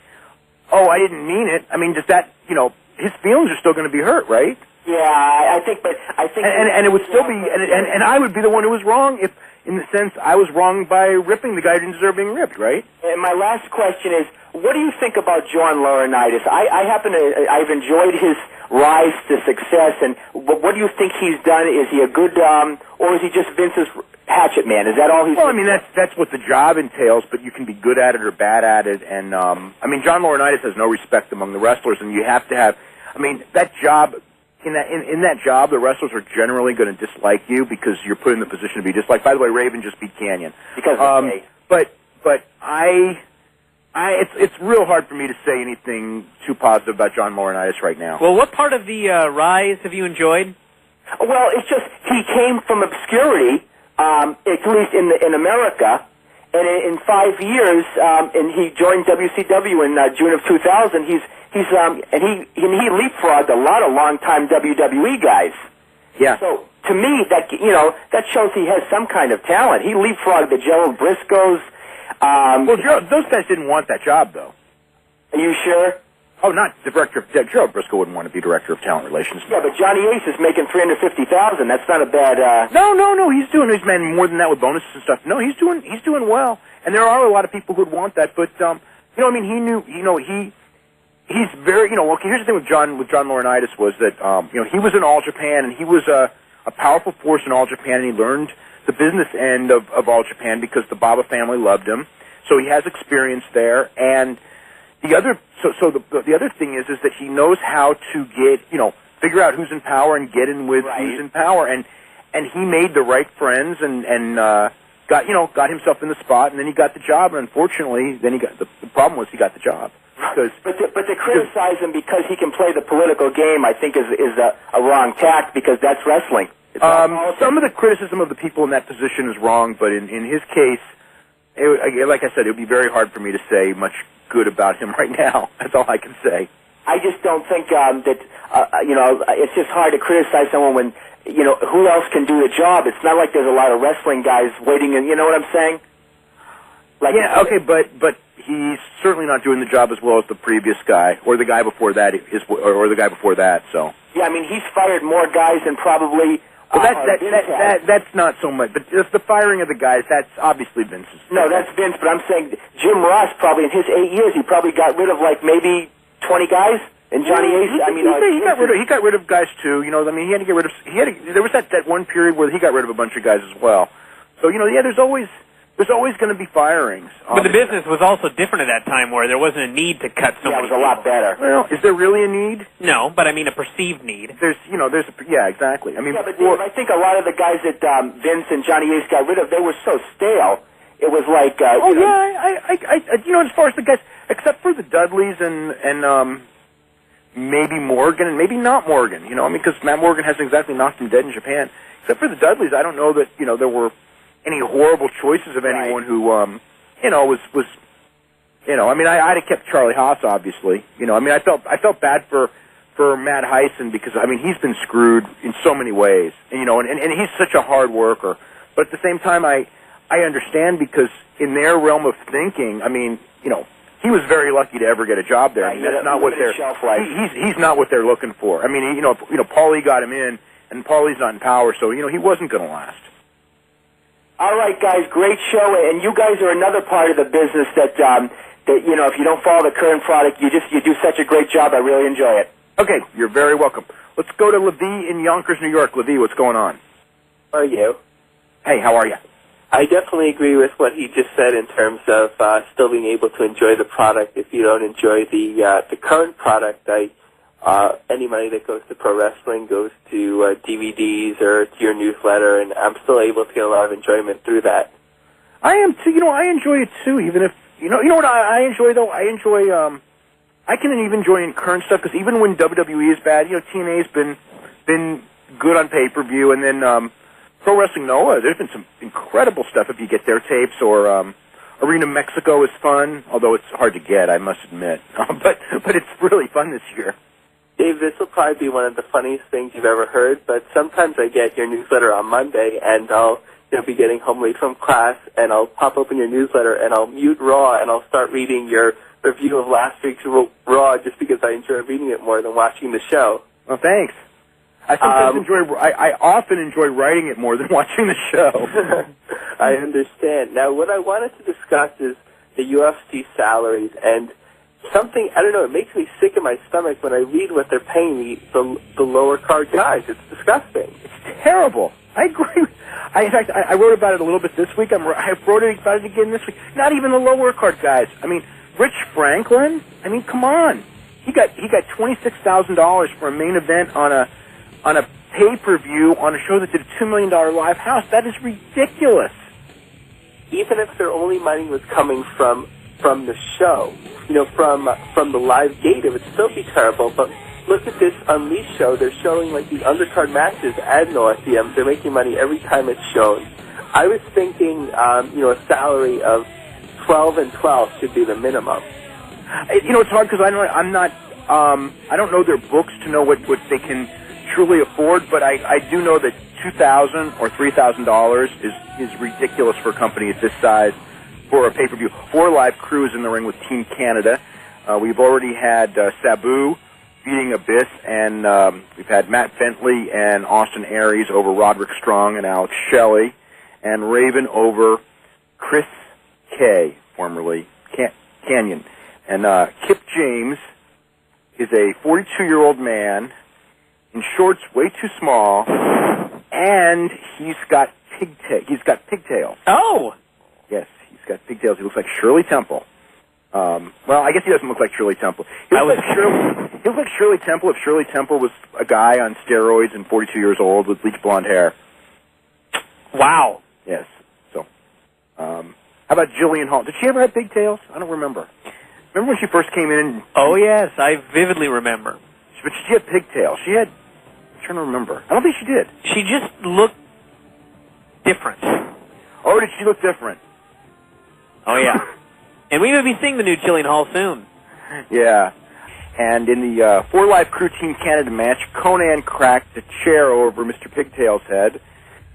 Speaker 1: "Oh, I didn't mean it." I mean, does that, you know, his feelings are still going to be hurt, right?
Speaker 4: Yeah, I think,
Speaker 1: and it would still be, and I would be the one who was wrong if, in the sense, I was wrong by ripping the guy who didn't deserve being ripped, right?
Speaker 4: And my last question is, what do you think about John Laurinaitis? I've enjoyed his rise to success, and what do you think he's done? Is he a good, or is he just Vince's hatchet man? Is that all he's...
Speaker 1: Well, I mean, that's what the job entails, but you can be good at it or bad at it, and, I mean, John Laurinaitis has no respect among the wrestlers, and you have to have, I mean, that job... In that job, the wrestlers are generally going to dislike you because you're put in the position to be disliked. By the way, Raven just beat Canyon.
Speaker 4: Because
Speaker 1: but it's real hard for me to say anything too positive about John Laurinaitis right now.
Speaker 2: Well, what part of the rise have you enjoyed?
Speaker 4: Well, it's just he came from obscurity, at least in America, and in 5 years, and he joined WCW in June of 2000. He leapfrogged a lot of long-time WWE guys.
Speaker 1: Yeah.
Speaker 4: So to me, that shows he has some kind of talent. He leapfrogged the Gerald Briscoes.
Speaker 1: Well, those guys didn't want that job, though.
Speaker 4: Are you sure?
Speaker 1: Oh, not the director of... Gerald Briscoe wouldn't want to be director of talent relations.
Speaker 4: Yeah, but Johnny Ace is making $350,000. That's not a bad...
Speaker 1: No, he's making more than that with bonuses and stuff. No, he's doing well. And there are a lot of people who'd want that, but, you know, I mean, he knew, you know, he's very, you know, okay, here's the thing with John Laurinaitis was that, you know, he was in All Japan, and he was a powerful force in All Japan, and he learned the business end of All Japan because the Baba family loved him. So he has experience there, and the other thing is that he knows how to get, you know, figure out who's in power and get in with who's in power, and he made the right friends and got himself in the spot, and then he got the job, and unfortunately, then the problem was he got the job.
Speaker 4: But to criticize him because he can play the political game, I think is a wrong tact because that's wrestling.
Speaker 1: Some of the criticism of the people in that position is wrong, but in his case, like I said, it would be very hard for me to say much good about him right now. That's all I can say.
Speaker 4: I just don't think that you know, it's just hard to criticize someone when, you know, who else can do the job? It's not like there's a lot of wrestling guys waiting, and you know what I'm saying? Like,
Speaker 1: yeah, okay, but he's certainly not doing the job as well as the previous guy, or the guy before that, or the guy before that. So
Speaker 4: yeah, I mean, he's fired more guys than probably.
Speaker 1: Well, that's not so much. But the firing of the guys, that's obviously Vince's.
Speaker 4: No, that's Vince. But I'm saying Jim Ross probably in his 8 years, he probably got rid of like maybe 20 guys. And Johnny Ace, I mean,
Speaker 1: he got rid of guys too. You know, I mean, he had to get rid of. There was that one period where he got rid of a bunch of guys as well. So you know, yeah, there's always going to be firings.
Speaker 2: But the business was also different at that time, where there wasn't a need to cut so many.
Speaker 4: Yeah, it was a lot better.
Speaker 1: Well, is there really a need?
Speaker 2: No, but I mean a perceived need.
Speaker 1: Yeah, exactly. I mean,
Speaker 4: yeah, but Dave, I think a lot of the guys that Vince and Johnny Ace got rid of, they were so stale. It was like,
Speaker 1: you know, as far as the guys, except for the Dudleys and maybe Morgan and maybe not Morgan, you know, I mean, because Matt Morgan hasn't exactly knocked him dead in Japan. Except for the Dudleys, I don't know that, you know, there were any horrible choices of anyone who, you know, was, you know, I mean, I'd have kept Charlie Haas, obviously. You know, I mean, I felt bad for Matt Heisen because, I mean, he's been screwed in so many ways. And, you know, and he's such a hard worker. But at the same time, I understand because in their realm of thinking, I mean, you know, he was very lucky to ever get a job there. I mean, that's not what he's not what they're looking for. I mean, you know, Paulie got him in, and Paulie's not in power, so, you know, he wasn't going to last.
Speaker 4: All right, guys, great show, and you guys are another part of the business that you know, if you don't follow the current product, you do such a great job. I really enjoy it.
Speaker 1: Okay, you're very welcome. Let's go to Levy in Yonkers, New York. Levy, what's going on?
Speaker 5: How are you?
Speaker 1: Hey, how are you?
Speaker 5: I definitely agree with what he just said in terms of still being able to enjoy the product if you don't enjoy the current product. I any money that goes to pro wrestling goes to DVDs or to your newsletter, and I'm still able to get a lot of enjoyment through that.
Speaker 1: I am too. I enjoy it too. Even if you know what I enjoy though. I enjoy. I can even enjoy current stuff because even when WWE is bad, TNA's been good on pay-per-view, and then Pro Wrestling Noah. There's been some incredible stuff if you get their tapes, or Arena Mexico is fun, although it's hard to get, I must admit. But it's really fun this year.
Speaker 5: Dave, this will probably be one of the funniest things you've ever heard, but sometimes I get your newsletter on Monday, and I'll be getting home late from class, and I'll pop open your newsletter, and I'll mute Raw, and I'll start reading your review of last week's Raw just because I enjoy reading it more than watching the show.
Speaker 1: Well, thanks. I sometimes I often enjoy writing it more than watching the show.
Speaker 5: I understand. Now, what I wanted to discuss is the UFC salaries, and something, I don't know, it makes me sick in my stomach when I read what they're paying the lower card guys. It's disgusting.
Speaker 1: It's terrible. I agree. In fact, I wrote about it a little bit this week. I wrote about it again this week. Not even the lower card guys. I mean, Rich Franklin. I mean, come on. He got $26,000 for a main event on a pay-per-view on a show that did a $2 million live house. That is ridiculous.
Speaker 5: Even if their only money was coming from the show, from the live gate, it would still be terrible. But look at this Unleashed show. They're showing like these undercard matches ad nauseum. They're making money every time it's shown. I was thinking, a salary of 12 and 12 should be the minimum.
Speaker 1: It's hard because I'm not. I don't know their books to know what they can truly afford, but I do know that $2,000 or $3,000 is ridiculous for a company at this size for a pay-per-view. 4 live crews in the ring with Team Canada. We've already had Sabu beating Abyss, and we've had Matt Bentley and Austin Aries over Roderick Strong and Alex Shelley, and Raven over Chris K, formerly Canyon. And Kip James is a 42-year-old man in shorts way too small, and he's got pigtails.
Speaker 2: Oh!
Speaker 1: Yes, he's got pigtails. He looks like Shirley Temple. Well, I guess he doesn't look like Shirley Temple. He looks like Shirley Temple if Shirley Temple was a guy on steroids and 42 years old with bleach blonde hair.
Speaker 2: Wow.
Speaker 1: Yes. So, how about Jillian Hall? Did she ever have pigtails? I don't remember. Remember when she first came in?
Speaker 2: Oh, yes, I vividly remember.
Speaker 1: But she had pigtails. I'm trying to remember. I don't think she did.
Speaker 2: She just looked different.
Speaker 1: Oh, did she look different?
Speaker 2: Oh, yeah. And we may be seeing the new Jillian Hall soon.
Speaker 1: Yeah. And in the 4 Live Crew Team Canada match, Conan cracked a chair over Mr. Pigtail's head,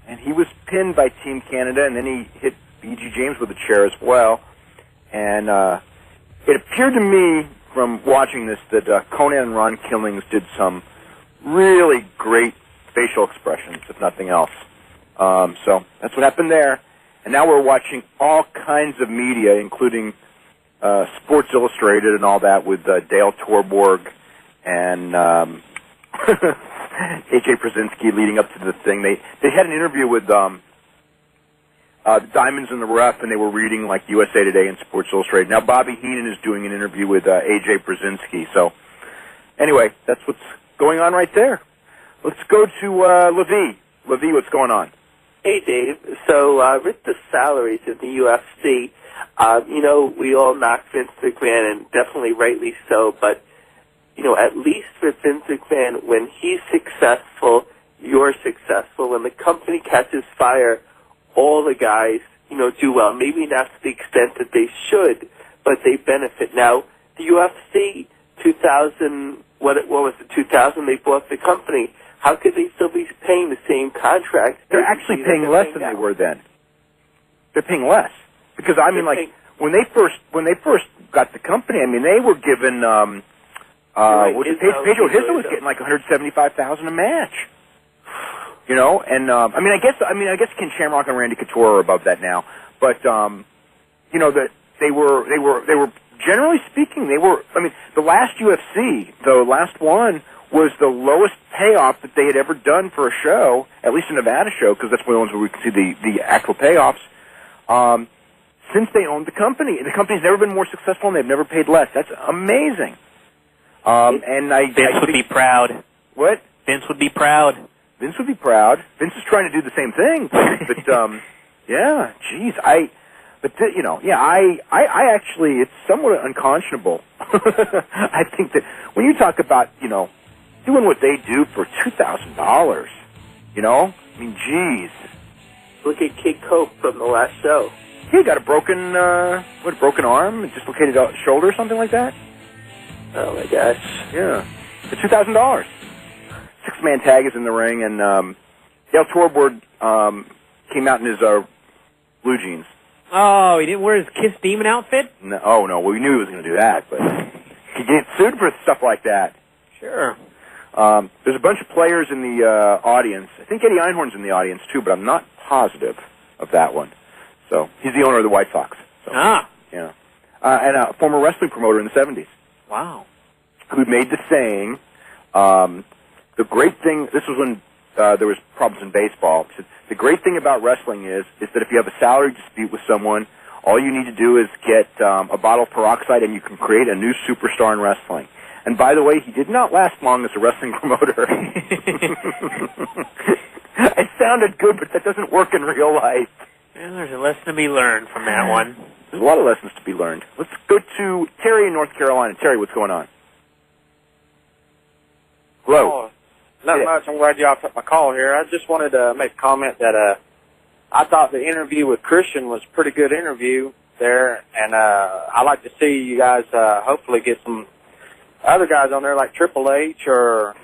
Speaker 1: and he was pinned by Team Canada, and then he hit B.G. James with a chair as well. And it appeared to me from watching this that Conan and Ron Killings did some really great facial expressions, if nothing else. So that's what happened there. And now we're watching all kinds of media, including Sports Illustrated and all that, with Dale Torborg and AJ Brzezinski leading up to the thing. They had an interview with the Diamonds and the Ref, and they were reading like USA Today and Sports Illustrated. Now Bobby Heenan is doing an interview with AJ Brzezinski. So anyway, that's what's going on right there. Let's go to Levi. Levi, what's going on?
Speaker 5: Hey, Dave. So with the salaries in the UFC, we all knock Vince McMahon, and definitely rightly so, but, at least with Vince McMahon, when he's successful, you're successful. When the company catches fire, all the guys, do well. Maybe not to the extent that they should, but they benefit. Now, the UFC, 2000, what was it, 2000, they bought the company. How could they still be paying the same contract?
Speaker 1: They're actually paying less than they were then. They're paying less. Because, when they first got the company, they were given, Pedro Hizzo was getting like $175,000 a match. I guess Ken Shamrock and Randy Couture are above that now. But, that they were, generally speaking, the last UFC, the last one, was the lowest payoff that they had ever done for a show, at least a Nevada show, because that's one of the ones where we can see the actual payoffs, since they owned the company. And the company's never been more successful, and they've never paid less. That's amazing. And
Speaker 2: Vince would be proud.
Speaker 1: What?
Speaker 2: Vince would be proud.
Speaker 1: Vince would be proud. Vince is trying to do the same thing. But yeah, geez, I actually, it's somewhat unconscionable. I think that when you talk about, doing what they do for $2,000, I mean, geez.
Speaker 5: Look at Kid Cope from the last show.
Speaker 1: He got a broken arm, a dislocated shoulder, or something like that.
Speaker 5: Oh my gosh.
Speaker 1: Yeah, for $2,000. 6-man tag is in the ring, and Dale Torborg came out in his blue jeans.
Speaker 2: Oh, he didn't wear his Kiss Demon outfit?
Speaker 1: No, no, well, we knew he was going to do that, but he gets sued for stuff like that.
Speaker 2: Sure.
Speaker 1: There's a bunch of players in the audience. I think Eddie Einhorn's in the audience, too, but I'm not positive of that one. So, he's the owner of the White Sox. So, yeah. And a former wrestling promoter in the 70s.
Speaker 2: Wow.
Speaker 1: Who made the saying, the great thing, this was when there was problems in baseball. He said, the great thing about wrestling is that if you have a salary dispute with someone, all you need to do is get a bottle of peroxide and you can create a new superstar in wrestling. And by the way, he did not last long as a wrestling promoter. It sounded good, but that doesn't work in real life.
Speaker 2: Well, there's a lesson to be learned from that one.
Speaker 1: There's a lot of lessons to be learned. Let's go to Terry in North Carolina. Terry, what's going on? Hello.
Speaker 6: Not much. I'm glad y'all took my call here. I just wanted to make a comment that I thought the interview with Christian was a pretty good interview there, and I'd like to see you guys hopefully get some other guys on there like Triple H or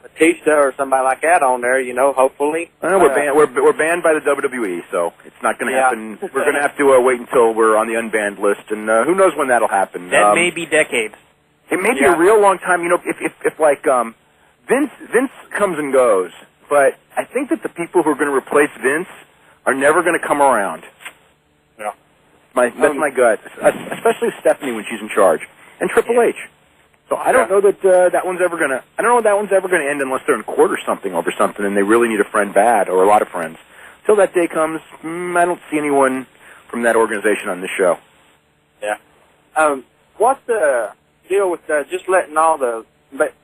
Speaker 6: Batista or somebody like that on there, hopefully.
Speaker 1: We're banned by the WWE, so it's not going to happen. We're going to have to wait until we're on the unbanned list, and who knows when that'll happen.
Speaker 2: That may be decades.
Speaker 1: It may be a real long time. If like Vince comes and goes, but I think that the people who are going to replace Vince are never going to come around.
Speaker 6: Yeah.
Speaker 1: That's my gut, especially Stephanie when she's in charge, and Triple H. So I don't know that that one's ever gonna. I don't know if that one's ever gonna end unless they're in court or something over something, and they really need a friend bad or a lot of friends. Till that day comes, I don't see anyone from that organization on this show.
Speaker 6: Yeah. What's the deal with just letting all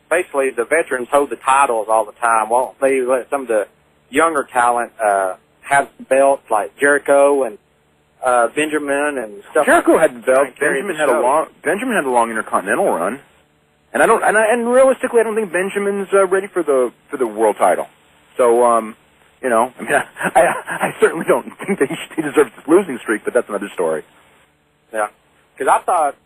Speaker 6: basically the veterans hold the titles all the time? Won't they let some of the younger talent have belts like Jericho and Benjamin and stuff?
Speaker 1: Jericho had the belt. Benjamin had a long Intercontinental run. And and realistically, I don't think Benjamin's ready for the world title. So, I certainly don't think that he deserves this losing streak, but that's another story.
Speaker 6: Yeah, because I thought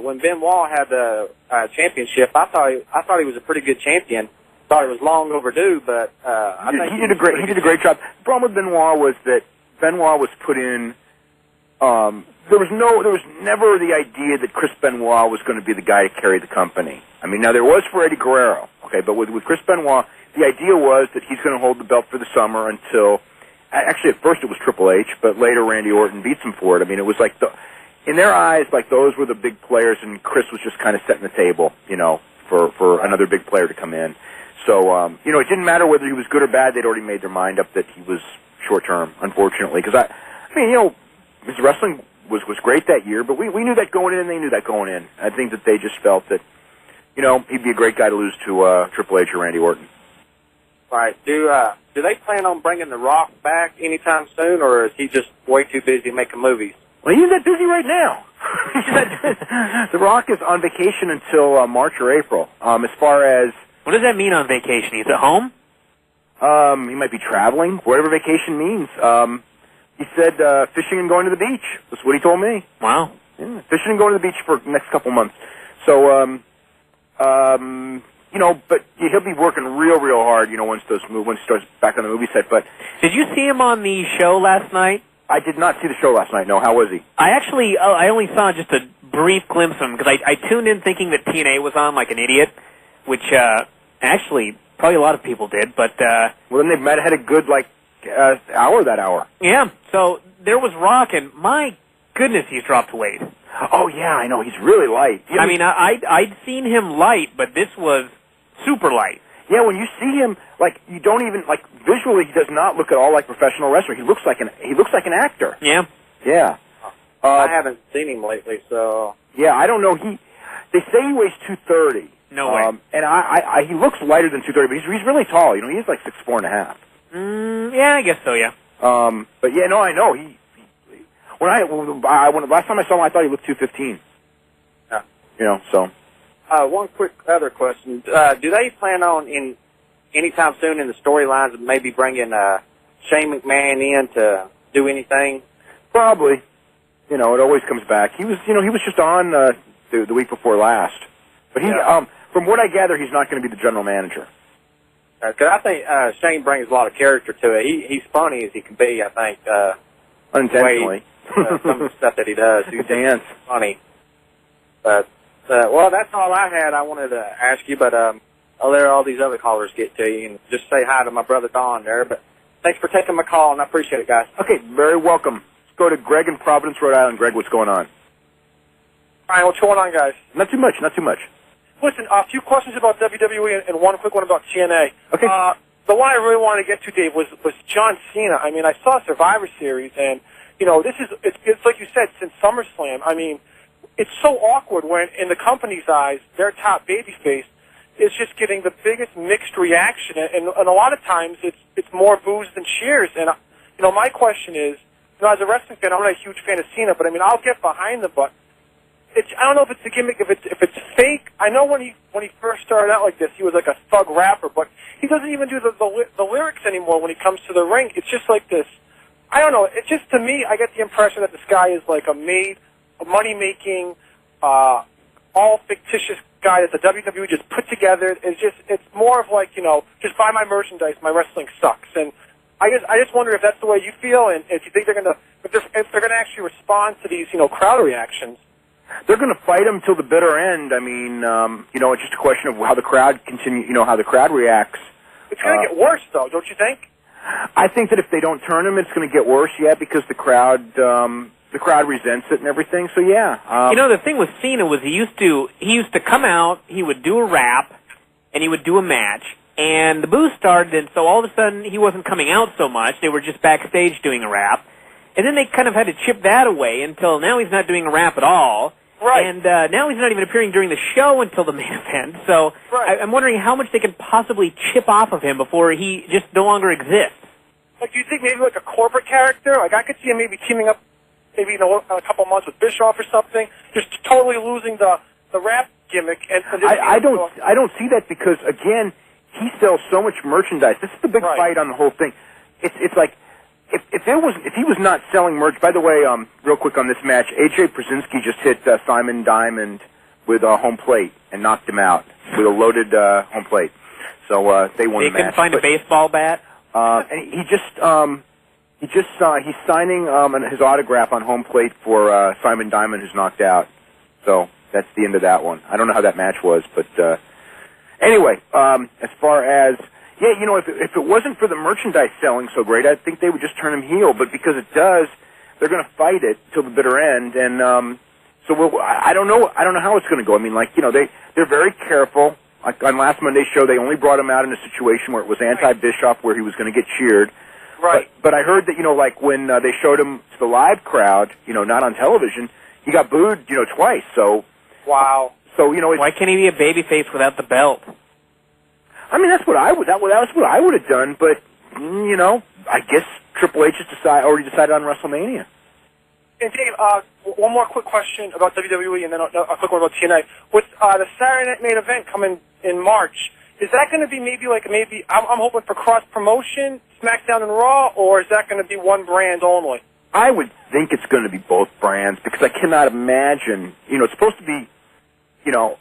Speaker 6: when Benoit had the championship, I thought he was a pretty good champion. Thought it was long overdue, but I think he did a
Speaker 1: great job. The problem with Benoit was that Benoit was put in. There was never the idea that Chris Benoit was going to be the guy to carry the company. I mean, now there was for Eddie Guerrero, okay, but with Chris Benoit, the idea was that he's going to hold the belt for the summer until, actually at first it was Triple H, but later Randy Orton beats him for it. I mean, it was like in their eyes, like those were the big players, and Chris was just kind of setting the table, for another big player to come in. So, it didn't matter whether he was good or bad. They'd already made their mind up that he was short term, unfortunately, because his wrestling was great that year, but we knew that going in, and they knew that going in. I think that they just felt that, he'd be a great guy to lose to Triple H or Randy Orton.
Speaker 6: Right. Do they plan on bringing The Rock back anytime soon, or is he just way too busy making movies?
Speaker 1: Well, he's that busy right now. The Rock is on vacation until March or April. As far as...
Speaker 2: What does that mean on vacation? He's at home?
Speaker 1: He might be traveling, whatever vacation means. He said fishing and going to the beach. That's what he told me.
Speaker 2: Wow.
Speaker 1: Yeah, fishing and going to the beach for the next couple months. So, but he'll be working real hard, once he starts back on the movie set. But
Speaker 2: did you see him on the show last night?
Speaker 1: I did not see the show last night. No, how was he?
Speaker 2: I only saw just a brief glimpse of him because I tuned in thinking that TNA was on like an idiot, which actually probably a lot of people did. But
Speaker 1: well, then they might have had a good hour that hour.
Speaker 2: Yeah. So there was Rock, and my goodness, he's dropped weight.
Speaker 1: Oh yeah, I know he's really light.
Speaker 2: I mean, I'd seen him light, but this was super light.
Speaker 1: Yeah, when you see him, you don't even visually, he does not look at all like professional wrestler. He looks like an actor.
Speaker 2: Yeah.
Speaker 1: Yeah.
Speaker 6: I haven't seen him lately, so
Speaker 1: yeah, I don't know. They say he weighs 230.
Speaker 2: No way.
Speaker 1: And he looks lighter than 230, but he's really tall. You know, he's like 6'4.5".
Speaker 2: Yeah, I guess so. Yeah.
Speaker 1: But yeah, no, I know last time I saw him, I thought he looked 215.
Speaker 6: Yeah.
Speaker 1: You know, so.
Speaker 6: One quick other question: do they plan on anytime soon in the storylines maybe bringing Shane McMahon in to do anything?
Speaker 1: Probably. You know, it always comes back. He was just on the week before last. But from what I gather, he's not going to be the general manager.
Speaker 6: Because I think Shane brings a lot of character to it. He's funny as he can be, I think.
Speaker 1: Unintentionally.
Speaker 6: Some of the stuff that he does. He's
Speaker 1: dance.
Speaker 6: Funny. But, well, that's all I had I wanted to ask you, but I'll let all these other callers get to you and just say hi to my brother Don there. But thanks for taking my call, and I appreciate it, guys.
Speaker 1: Okay, very welcome. Let's go to Greg in Providence, Rhode Island. Greg, what's going on?
Speaker 7: All right, what's going on, guys?
Speaker 1: Not too much, not too much.
Speaker 7: Listen, a few questions about WWE and one quick one about TNA.
Speaker 1: Okay.
Speaker 7: The one I really wanted to get to, Dave, was John Cena. I mean, I saw Survivor Series, and, you know, it's like you said, since SummerSlam. I mean, it's so awkward when, in the company's eyes, their top babyface is just getting the biggest mixed reaction, and a lot of times it's more boos than cheers. And, you know, my question is, you know, as a wrestling fan, I'm not a huge fan of Cena, but, I mean, I'll get behind them, but I don't know if it's a gimmick, if it's fake. I know when he first started out like this, he was like a thug rapper, but he doesn't even do the lyrics anymore when he comes to the ring. It's just like this. I don't know. It's just, to me, I get the impression that this guy is like a money-making, all fictitious guy that the WWE just put together. It's more of like, you know, just buy my merchandise, my wrestling sucks. And I just wonder if that's the way you feel, and if you think if they're gonna actually respond to these, you know, crowd reactions.
Speaker 1: They're going to fight him till the bitter end. I mean, you know, it's just a question of how the crowd how the crowd reacts.
Speaker 7: It's going to get worse, though, don't you think?
Speaker 1: I think that if they don't turn him, it's going to get worse. Yeah, because the crowd resents it and everything. So yeah.
Speaker 2: You know, the thing with Cena was he used to come out, he would do a rap, and he would do a match, and the booze started, and so all of a sudden he wasn't coming out so much. They were just backstage doing a rap, and then they kind of had to chip that away until now he's not doing a rap at all.
Speaker 7: Right.
Speaker 2: And now he's not even appearing during the show until the main event. So
Speaker 7: right.
Speaker 2: I'm wondering how much they can possibly chip off of him before he just no longer exists.
Speaker 7: Like, do you think maybe like a corporate character? Like, I could see him maybe teaming up maybe in a couple months with Bischoff or something, just totally losing the rap gimmick. And
Speaker 1: I don't see that because, again, he sells so much merchandise. This is the big fight on the whole thing. It's like, if he was not selling merch. By the way, real quick on this match, AJ Brzezinski just hit Simon Diamond with a home plate and knocked him out with a loaded home plate. So they won the match.
Speaker 2: They couldn't find a baseball bat.
Speaker 1: And he's signing his autograph on home plate for Simon Diamond, who's knocked out. So that's the end of that one. I don't know how that match was, but anyway, as far as. Yeah, you know, if it wasn't for the merchandise selling so great, I think they would just turn him heel. But because it does, they're going to fight it till the bitter end. And so I don't know how it's going to go. I mean, like, you know, they're very careful. Like on last Monday's show, they only brought him out in a situation where it was anti-Bischoff, where he was going to get cheered.
Speaker 7: Right.
Speaker 1: But I heard that, you know, like when they showed him to the live crowd, you know, not on television, he got booed, you know, twice. So
Speaker 7: wow.
Speaker 1: So you know,
Speaker 2: why can't he be a babyface without the belt?
Speaker 1: I mean, that's what I would have done, but you know, I guess Triple H has already decided on WrestleMania.
Speaker 7: And Dave, one more quick question about WWE, and then a quick one about TNA. With the Saturday Night Main Event coming in March, is that going to be maybe I'm hoping for cross promotion, SmackDown and Raw, or is that going to be one brand only?
Speaker 1: I would think it's going to be both brands because I cannot imagine. You know, it's supposed to be, you know,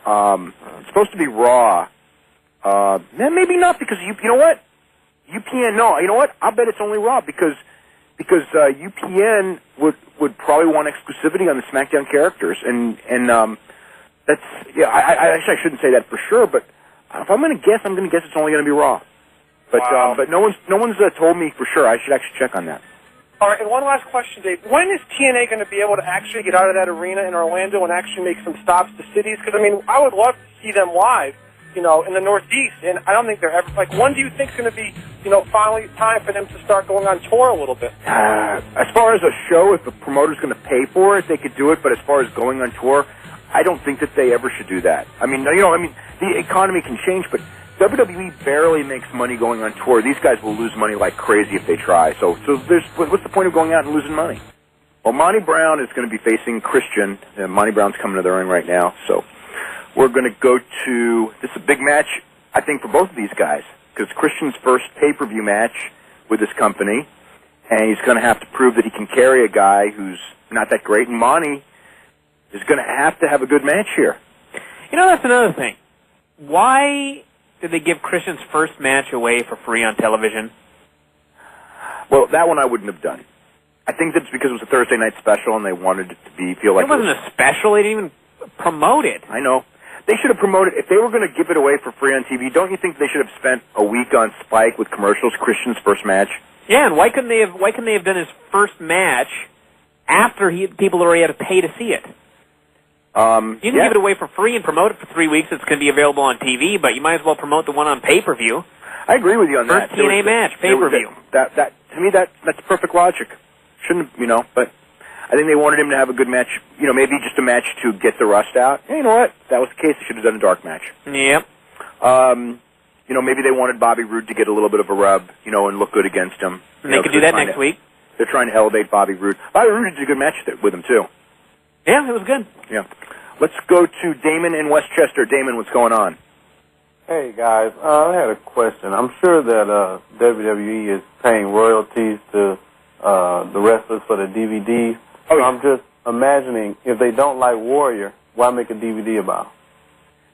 Speaker 1: it's supposed to be Raw. Maybe not because you know what? UPN, no. You know what? I'll bet it's only Raw because UPN would probably want exclusivity on the SmackDown characters, and that's I actually I shouldn't say that for sure, but if I'm going to guess it's only going to be Raw. But
Speaker 7: wow.
Speaker 1: But no one's told me for sure. I should actually check on that.
Speaker 7: All right, and one last question, Dave. When is TNA going to be able to actually get out of that arena in Orlando and actually make some stops to cities? Because I mean, I would love to see them live. You know, in the Northeast, and I don't think they're ever, like, when do you think is going to be, you know, finally time for them to start going on tour a little bit?
Speaker 1: As far as a show, if the promoter's going to pay for it, they could do it, but as far as going on tour, I don't think that they ever should do that. I mean, the economy can change, but WWE barely makes money going on tour. These guys will lose money like crazy if they try. So what's the point of going out and losing money? Well, Monty Brown is going to be facing Christian. Monty Brown's coming to the ring right now. So we're going to go to, this is a big match, I think, for both of these guys, because Christian's first pay-per-view match with this company, and he's going to have to prove that he can carry a guy who's not that great, and Monty is going to have a good match here.
Speaker 2: You know, that's another thing. Why did they give Christian's first match away for free on television?
Speaker 1: Well, that one I wouldn't have done. I think that's because it was a Thursday night special, and they wanted it to feel like
Speaker 2: it wasn't a special. They didn't even promote it.
Speaker 1: I know. They should have promoted. If they were going to give it away for free on TV, don't you think they should have spent a week on Spike with commercials? Christian's first match.
Speaker 2: Yeah, and why couldn't they have done his first match after people already had to pay to see it? You can give it away for free and promote it for 3 weeks. It's going to be available on TV, but you might as well promote the one on pay-per-view.
Speaker 1: I agree with you on that.
Speaker 2: First TNA match, pay-per-view.
Speaker 1: That to me, that's perfect logic. Shouldn't, but I think they wanted him to have a good match, maybe just a match to get the rust out. Yeah, you know what? If that was the case, they should have done a dark match.
Speaker 2: Yep.
Speaker 1: Maybe they wanted Bobby Roode to get a little bit of a rub, and look good against him.
Speaker 2: And they could do that next week.
Speaker 1: They're trying to elevate Bobby Roode. Bobby Roode did a good match with him, too.
Speaker 2: Yeah, it was good.
Speaker 1: Yeah. Let's go to Damon in Westchester. Damon, what's going on?
Speaker 8: Hey, guys. I had a question. I'm sure that WWE is paying royalties to the wrestlers for the DVDs.
Speaker 1: Oh, yeah.
Speaker 8: I'm just imagining, if they don't like Warrior, why make a DVD about him?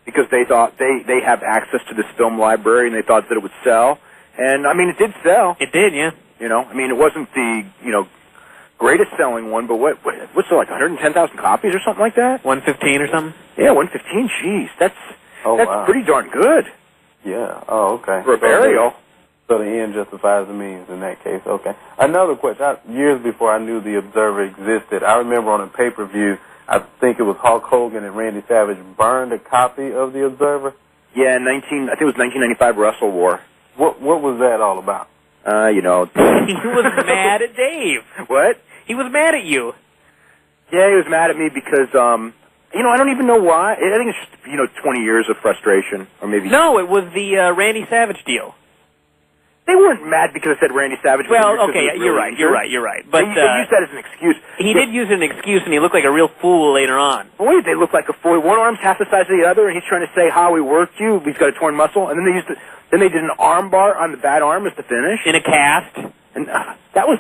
Speaker 1: Because they thought they have access to this film library, and they thought that it would sell. And, it did sell.
Speaker 2: It did, yeah.
Speaker 1: It wasn't the, greatest selling one, but what's it, like 110,000 copies or something like that?
Speaker 2: 115 or something?
Speaker 1: Yeah, 115, jeez. That's
Speaker 8: wow.
Speaker 1: pretty darn good.
Speaker 8: Yeah, oh, okay.
Speaker 1: For a burial.
Speaker 8: So the end justifies the means in that case, okay. Another question. Years before I knew the Observer existed, I remember on a pay-per-view, I think it was Hulk Hogan and Randy Savage burned a copy of the Observer.
Speaker 1: Yeah, I think it was 1995 Wrestle War.
Speaker 8: What was that all about?
Speaker 2: He was mad at Dave.
Speaker 1: What?
Speaker 2: He was mad at you.
Speaker 1: Yeah, he was mad at me because, I don't even know why. I think it's just, 20 years of frustration, or maybe...
Speaker 2: No, it was the Randy Savage deal.
Speaker 1: They weren't mad because I said Randy Savage.
Speaker 2: Well, okay, you're right. But
Speaker 1: they used that as an excuse.
Speaker 2: He did use an excuse, and he looked like a real fool later on.
Speaker 1: Boy, they look like a fool. One arm's half the size of the other, and he's trying to say how he worked you. He's got a torn muscle, and then they did an arm bar on the bad arm as the finish
Speaker 2: in a cast,
Speaker 1: and that was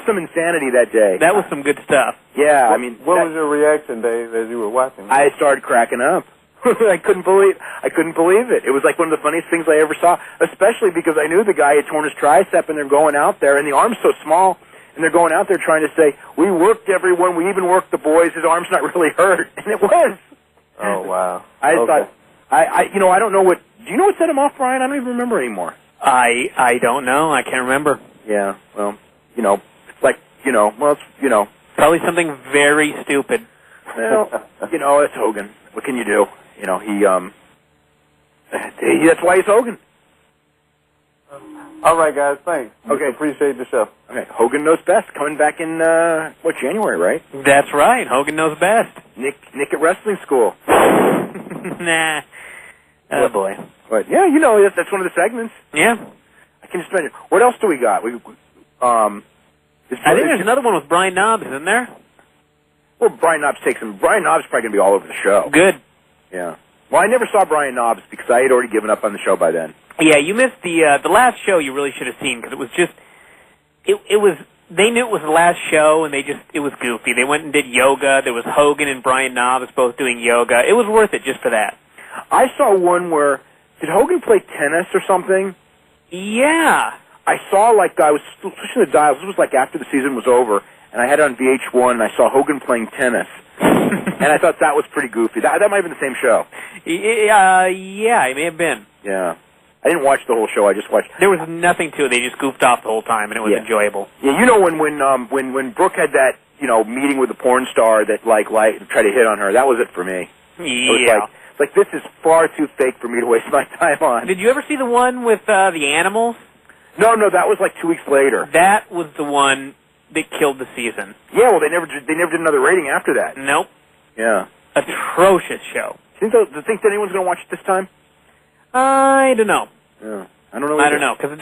Speaker 1: some insanity that day.
Speaker 2: That was some good stuff.
Speaker 1: Yeah,
Speaker 8: what was your reaction, Dave, as you were watching?
Speaker 1: I started cracking up. I couldn't believe it. It was like one of the funniest things I ever saw, especially because I knew the guy had torn his tricep, and they're going out there, and the arm's so small, and they're going out there trying to say, we worked everyone, we even worked the boys, his arm's not really hurt, and it was.
Speaker 8: Oh, wow.
Speaker 1: I thought, I don't know what, do you know what set him off, Brian? I don't even remember anymore.
Speaker 2: I don't know. I can't remember.
Speaker 1: Yeah, well, it's
Speaker 2: probably something very stupid.
Speaker 1: Well, it's Hogan. What can you do? That's why he's Hogan.
Speaker 8: All right, guys, thanks.
Speaker 1: Okay.
Speaker 8: Appreciate the show.
Speaker 1: Okay, Hogan Knows Best, coming back in, January, right?
Speaker 2: That's right, Hogan Knows Best.
Speaker 1: Nick at Wrestling School.
Speaker 2: Nah. Oh, boy.
Speaker 1: But, yeah, that's one of the segments.
Speaker 2: Yeah.
Speaker 1: I can just imagine. What else do we got?
Speaker 2: I think there's another one with Brian Knobbs, isn't there?
Speaker 1: Well, Brian Knobbs takes him. Brian Knobbs is probably going to be all over the show.
Speaker 2: Good.
Speaker 1: Yeah. Well, I never saw Brian Knobbs because I had already given up on the show by then.
Speaker 2: Yeah, you missed the last show you really should have seen because it was just, they knew it was the last show and it was goofy. They went and did yoga. There was Hogan and Brian Knobbs both doing yoga. It was worth it just for that.
Speaker 1: I saw one where, did Hogan play tennis or something?
Speaker 2: Yeah.
Speaker 1: I saw, I was pushing the dials. This was after the season was over, and I had it on VH1, and I saw Hogan playing tennis. And I thought that was pretty goofy. That might have been the same show.
Speaker 2: Yeah, it may have been.
Speaker 1: Yeah. I didn't watch the whole show. I just watched.
Speaker 2: There was nothing to it. They just goofed off the whole time, and it was enjoyable.
Speaker 1: Yeah, when Brooke had that, meeting with the porn star that, tried to hit on her, that was it for me.
Speaker 2: Yeah.
Speaker 1: It was this is far too fake for me to waste my time on.
Speaker 2: Did you ever see the one with the animals?
Speaker 1: No, that was 2 weeks later.
Speaker 2: That was the one that killed the season.
Speaker 1: Yeah, well, they never did another rating after that.
Speaker 2: Nope.
Speaker 1: Yeah.
Speaker 2: atrocious show.
Speaker 1: Do you think that anyone's going to watch it this time?
Speaker 2: I don't know.
Speaker 1: Yeah, I don't know.
Speaker 2: I don't know, because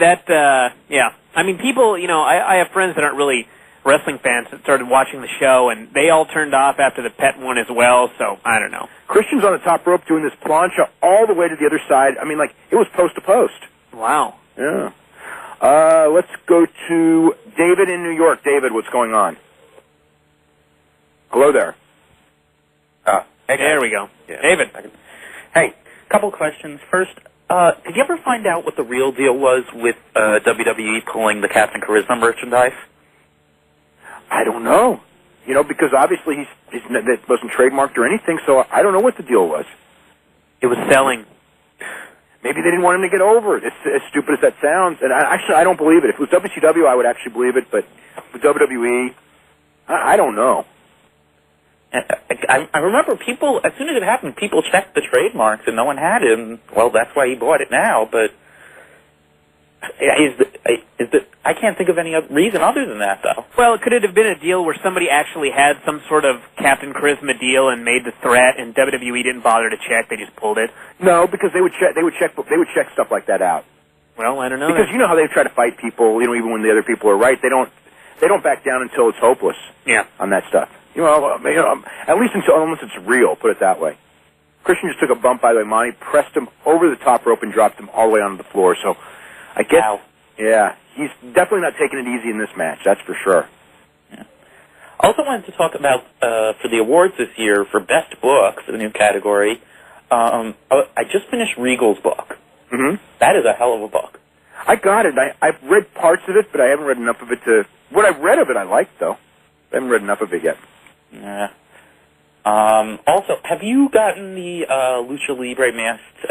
Speaker 2: yeah. I mean, people, I have friends that aren't really wrestling fans that started watching the show, and they all turned off after the pet one as well, so I don't know.
Speaker 1: Christian's on the top rope doing this plancha all the way to the other side. I mean, like, it was post to post.
Speaker 2: Wow.
Speaker 1: Yeah. Let's go to David in New York. David, what's going on? Hello there.
Speaker 9: Hey,
Speaker 2: there we go.
Speaker 9: Yeah.
Speaker 2: David.
Speaker 9: Hey, couple questions. First, did you ever find out what the real deal was with WWE pulling the Captain Charisma merchandise?
Speaker 1: I don't know. Because obviously that wasn't trademarked or anything, so I don't know what the deal was.
Speaker 2: It was selling.
Speaker 1: Maybe they didn't want him to get over it, as stupid as that sounds. And I don't believe it. If it was WCW, I would actually believe it, but with WWE, I don't know.
Speaker 9: I remember people, as soon as it happened, people checked the trademarks and no one had it, and, well, that's why he bought it now, but I can't think of any other reason other than that, though.
Speaker 2: Well, could it have been a deal where somebody actually had some sort of Captain Charisma deal and made the threat, and WWE didn't bother to check, they just pulled it?
Speaker 1: No, because they would check stuff like that out.
Speaker 2: Well, I don't know.
Speaker 1: Because you know how they try to fight people, even when the other people are right, they don't back down until it's hopeless.
Speaker 2: Yeah.
Speaker 1: On that stuff. At least unless it's real, put it that way. Christian just took a bump, by the way. Monty pressed him over the top rope and dropped him all the way onto the floor. So, I guess, yeah, he's definitely not taking it easy in this match, that's for sure.
Speaker 9: Yeah. I also wanted to talk about, for the awards this year, for Best Book, for the new category, I just finished Regal's book.
Speaker 1: Mm-hmm.
Speaker 9: That is a hell of a book.
Speaker 1: I got it. I've read parts of it, but I haven't read enough of it to... What I've read of it I liked, though. I haven't read enough of it yet.
Speaker 9: Yeah. Also, have you gotten the Lucha Libre masked,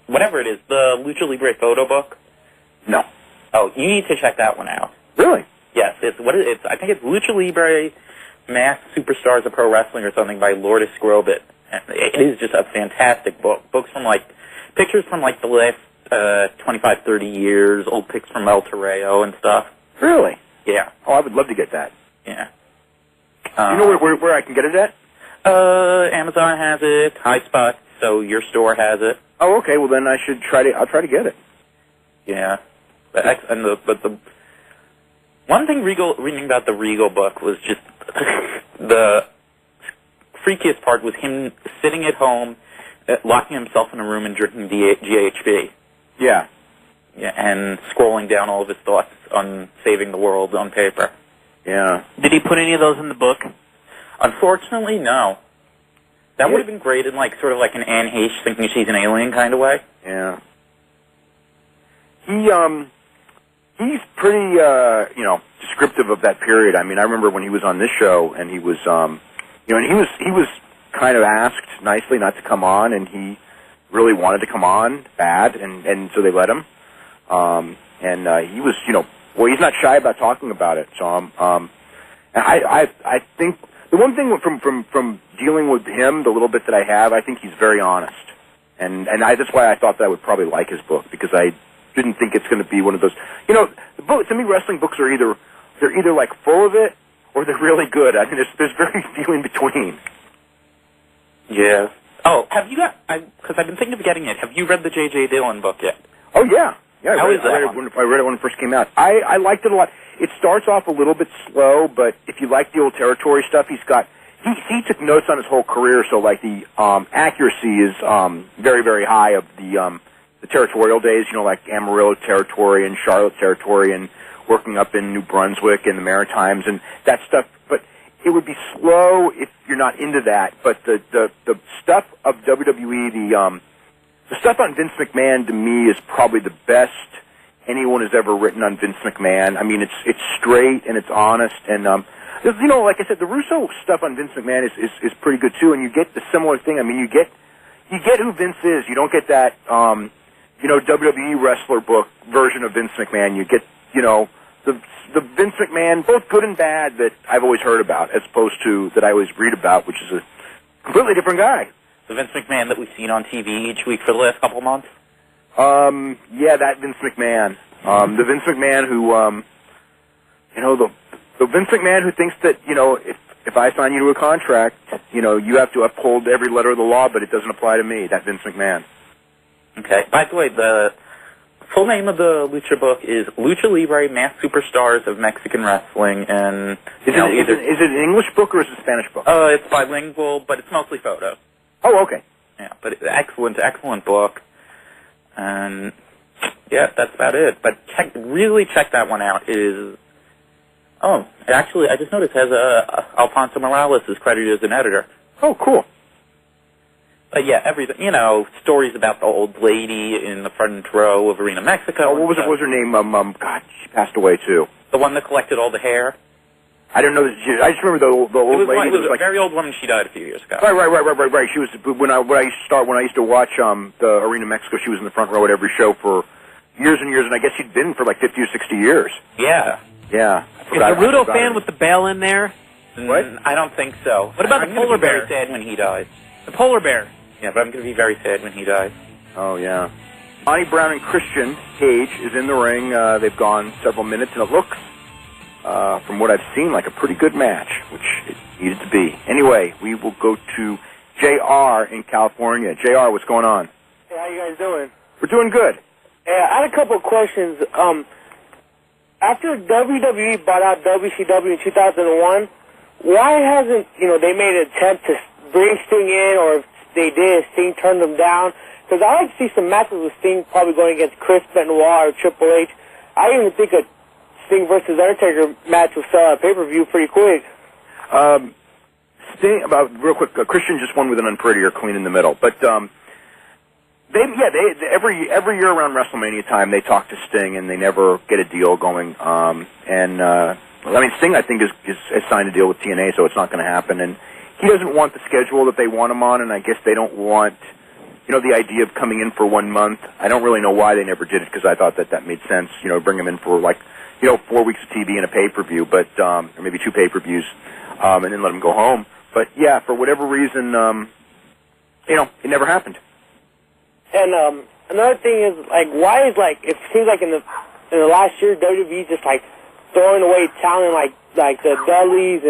Speaker 9: whatever it is, the Lucha Libre photo book?
Speaker 1: No.
Speaker 9: Oh, you need to check that one out.
Speaker 1: Really?
Speaker 9: Yes, I think it's Lucha Libre Masked Superstars of Pro Wrestling or something by Lourdes Grobet. It is just a fantastic book. Pictures from the last 25, 30 years, old pics from El Toreo and stuff.
Speaker 1: Really?
Speaker 9: Yeah.
Speaker 1: Oh, I would love to get that.
Speaker 9: Yeah.
Speaker 1: You know where I can get it at?
Speaker 9: Amazon has it, High Spot, so your store has it.
Speaker 1: Oh, okay. Well, then I'll try to get it.
Speaker 9: Yeah. But the one thing reading about the Regal book was just the freakiest part was him sitting at home, locking himself in a room and drinking GHB.
Speaker 1: Yeah.
Speaker 9: Yeah, and scrolling down all of his thoughts on saving the world on paper.
Speaker 1: Yeah.
Speaker 2: Did he put any of those in the book?
Speaker 9: Unfortunately, no. That would have been great in sort of like an Anne Heche thinking she's an alien kind of way.
Speaker 1: Yeah. He's pretty descriptive of that period. I mean, I remember when he was on this show and he was and he was kind of asked nicely not to come on, and he really wanted to come on bad, and so they let him. He was, he's not shy about talking about it. So, I think the one thing from dealing with him, the little bit that I have, I think he's very honest, and that's why I thought that I would probably like his book, because I didn't think it's going to be one of those. The book, to me, wrestling books are either full of it or they're really good. I mean, there's very few in between.
Speaker 9: Yeah. Oh, have you got? Because I've been thinking of getting it. Have you read the J.J. Dillon book yet?
Speaker 1: Oh yeah. Yeah,
Speaker 9: How is that?
Speaker 1: I read it when it first came out. I liked it a lot. It starts off a little bit slow, but if you like the old territory stuff, he took notes on his whole career, so the accuracy is very, very high of the territorial days, like Amarillo territory and Charlotte territory and working up in New Brunswick and the Maritimes and that stuff. But it would be slow if you're not into that. But the stuff of WWE, the stuff on Vince McMahon, to me, is probably the best anyone has ever written on Vince McMahon. I mean, it's straight and it's honest, and like I said, the Russo stuff on Vince McMahon is pretty good too. And you get the similar thing. I mean, you get who Vince is. You don't get that WWE wrestler book version of Vince McMahon. You get the Vince McMahon, both good and bad, that I've always heard about, as opposed to that I always read about, which is a completely different guy.
Speaker 9: The Vince McMahon that we've seen on TV each week for the last couple of months?
Speaker 1: Yeah, that Vince McMahon. The Vince McMahon who, the Vince McMahon who thinks that, if I sign you to a contract you have to uphold every letter of the law, but it doesn't apply to me. That's Vince McMahon.
Speaker 9: Okay. By the way, the full name of the Lucha book is Lucha Libre Masked Superstars of Mexican Wrestling, and
Speaker 1: is it an English book or is it a Spanish book?
Speaker 9: It's bilingual, but it's mostly photo.
Speaker 1: Oh, okay.
Speaker 9: Yeah, but excellent book, and yeah, that's about it. But really check that one out. Actually, I just noticed it has Alfonso Morales is credited as an editor.
Speaker 1: Oh, cool.
Speaker 9: But yeah, everything, stories about the old lady in the front row of Arena Mexico.
Speaker 1: Oh, what was her name? God, she passed away too.
Speaker 9: The one that collected all the hair.
Speaker 1: I don't know. I just remember the old lady.
Speaker 9: It was a very old woman. She died a few years ago.
Speaker 1: Right. She was when I used to watch the Arena Mexico. She was in the front row at every show for years and years, and I guess she'd been for like 50 or 60 years.
Speaker 9: Yeah.
Speaker 1: Yeah.
Speaker 2: Is the Rudo fan with the bell in there?
Speaker 1: What?
Speaker 9: I don't think so.
Speaker 2: What about the polar bear?
Speaker 9: I'm very sad when he dies.
Speaker 2: The polar bear.
Speaker 9: Yeah, but I'm going to be very sad when he dies.
Speaker 1: Oh, yeah. Bonnie Brown and Christian Cage is in the ring. They've gone several minutes, and it looks, from what I've seen, like a pretty good match, which it needed to be. Anyway, we will go to JR in California. JR, what's going on?
Speaker 10: Hey, how you guys doing?
Speaker 1: We're doing good.
Speaker 10: Yeah, I had a couple of questions. After WWE bought out WCW in 2001, why hasn't, they made an attempt to bring Sting in, or if they did, Sting turned them down? Because I like to see some matches with Sting probably going against Chris Benoit or Triple H. I even think a Sting versus Undertaker match will sell a pay-per-view pretty quick.
Speaker 1: Sting, real quick, Christian just won with an unprettier clean in the middle, but every year around WrestleMania time they talk to Sting and they never get a deal going. Sting I think has signed a deal with TNA, so it's not going to happen. And he doesn't want the schedule that they want him on, and I guess they don't want, the idea of coming in for 1 month. I don't really know why they never did it, because I thought that made sense. Bring him in for 4 weeks of TV and a pay-per-view, or maybe 2 pay-per-views, and then let him go home. But yeah, for whatever reason, it never happened.
Speaker 10: And another thing is, why is, it seems like in the last year, WWE just, throwing away talent like the Dudleys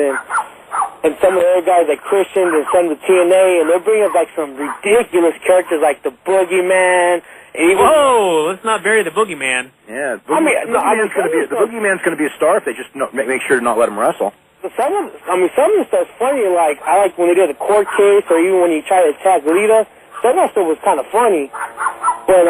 Speaker 10: and some of the other guys like Christian and some of the TNA, and they're bringing up, some ridiculous characters like the Boogeyman. And even
Speaker 2: Whoa, let's not bury the Boogeyman.
Speaker 1: Yeah, the Boogeyman's going to be a star if they just make sure to not let him wrestle.
Speaker 10: Some of the stuff's funny, I like when they did the court case, or even when he tried to attack Lita. Some of that stuff was kind of funny, but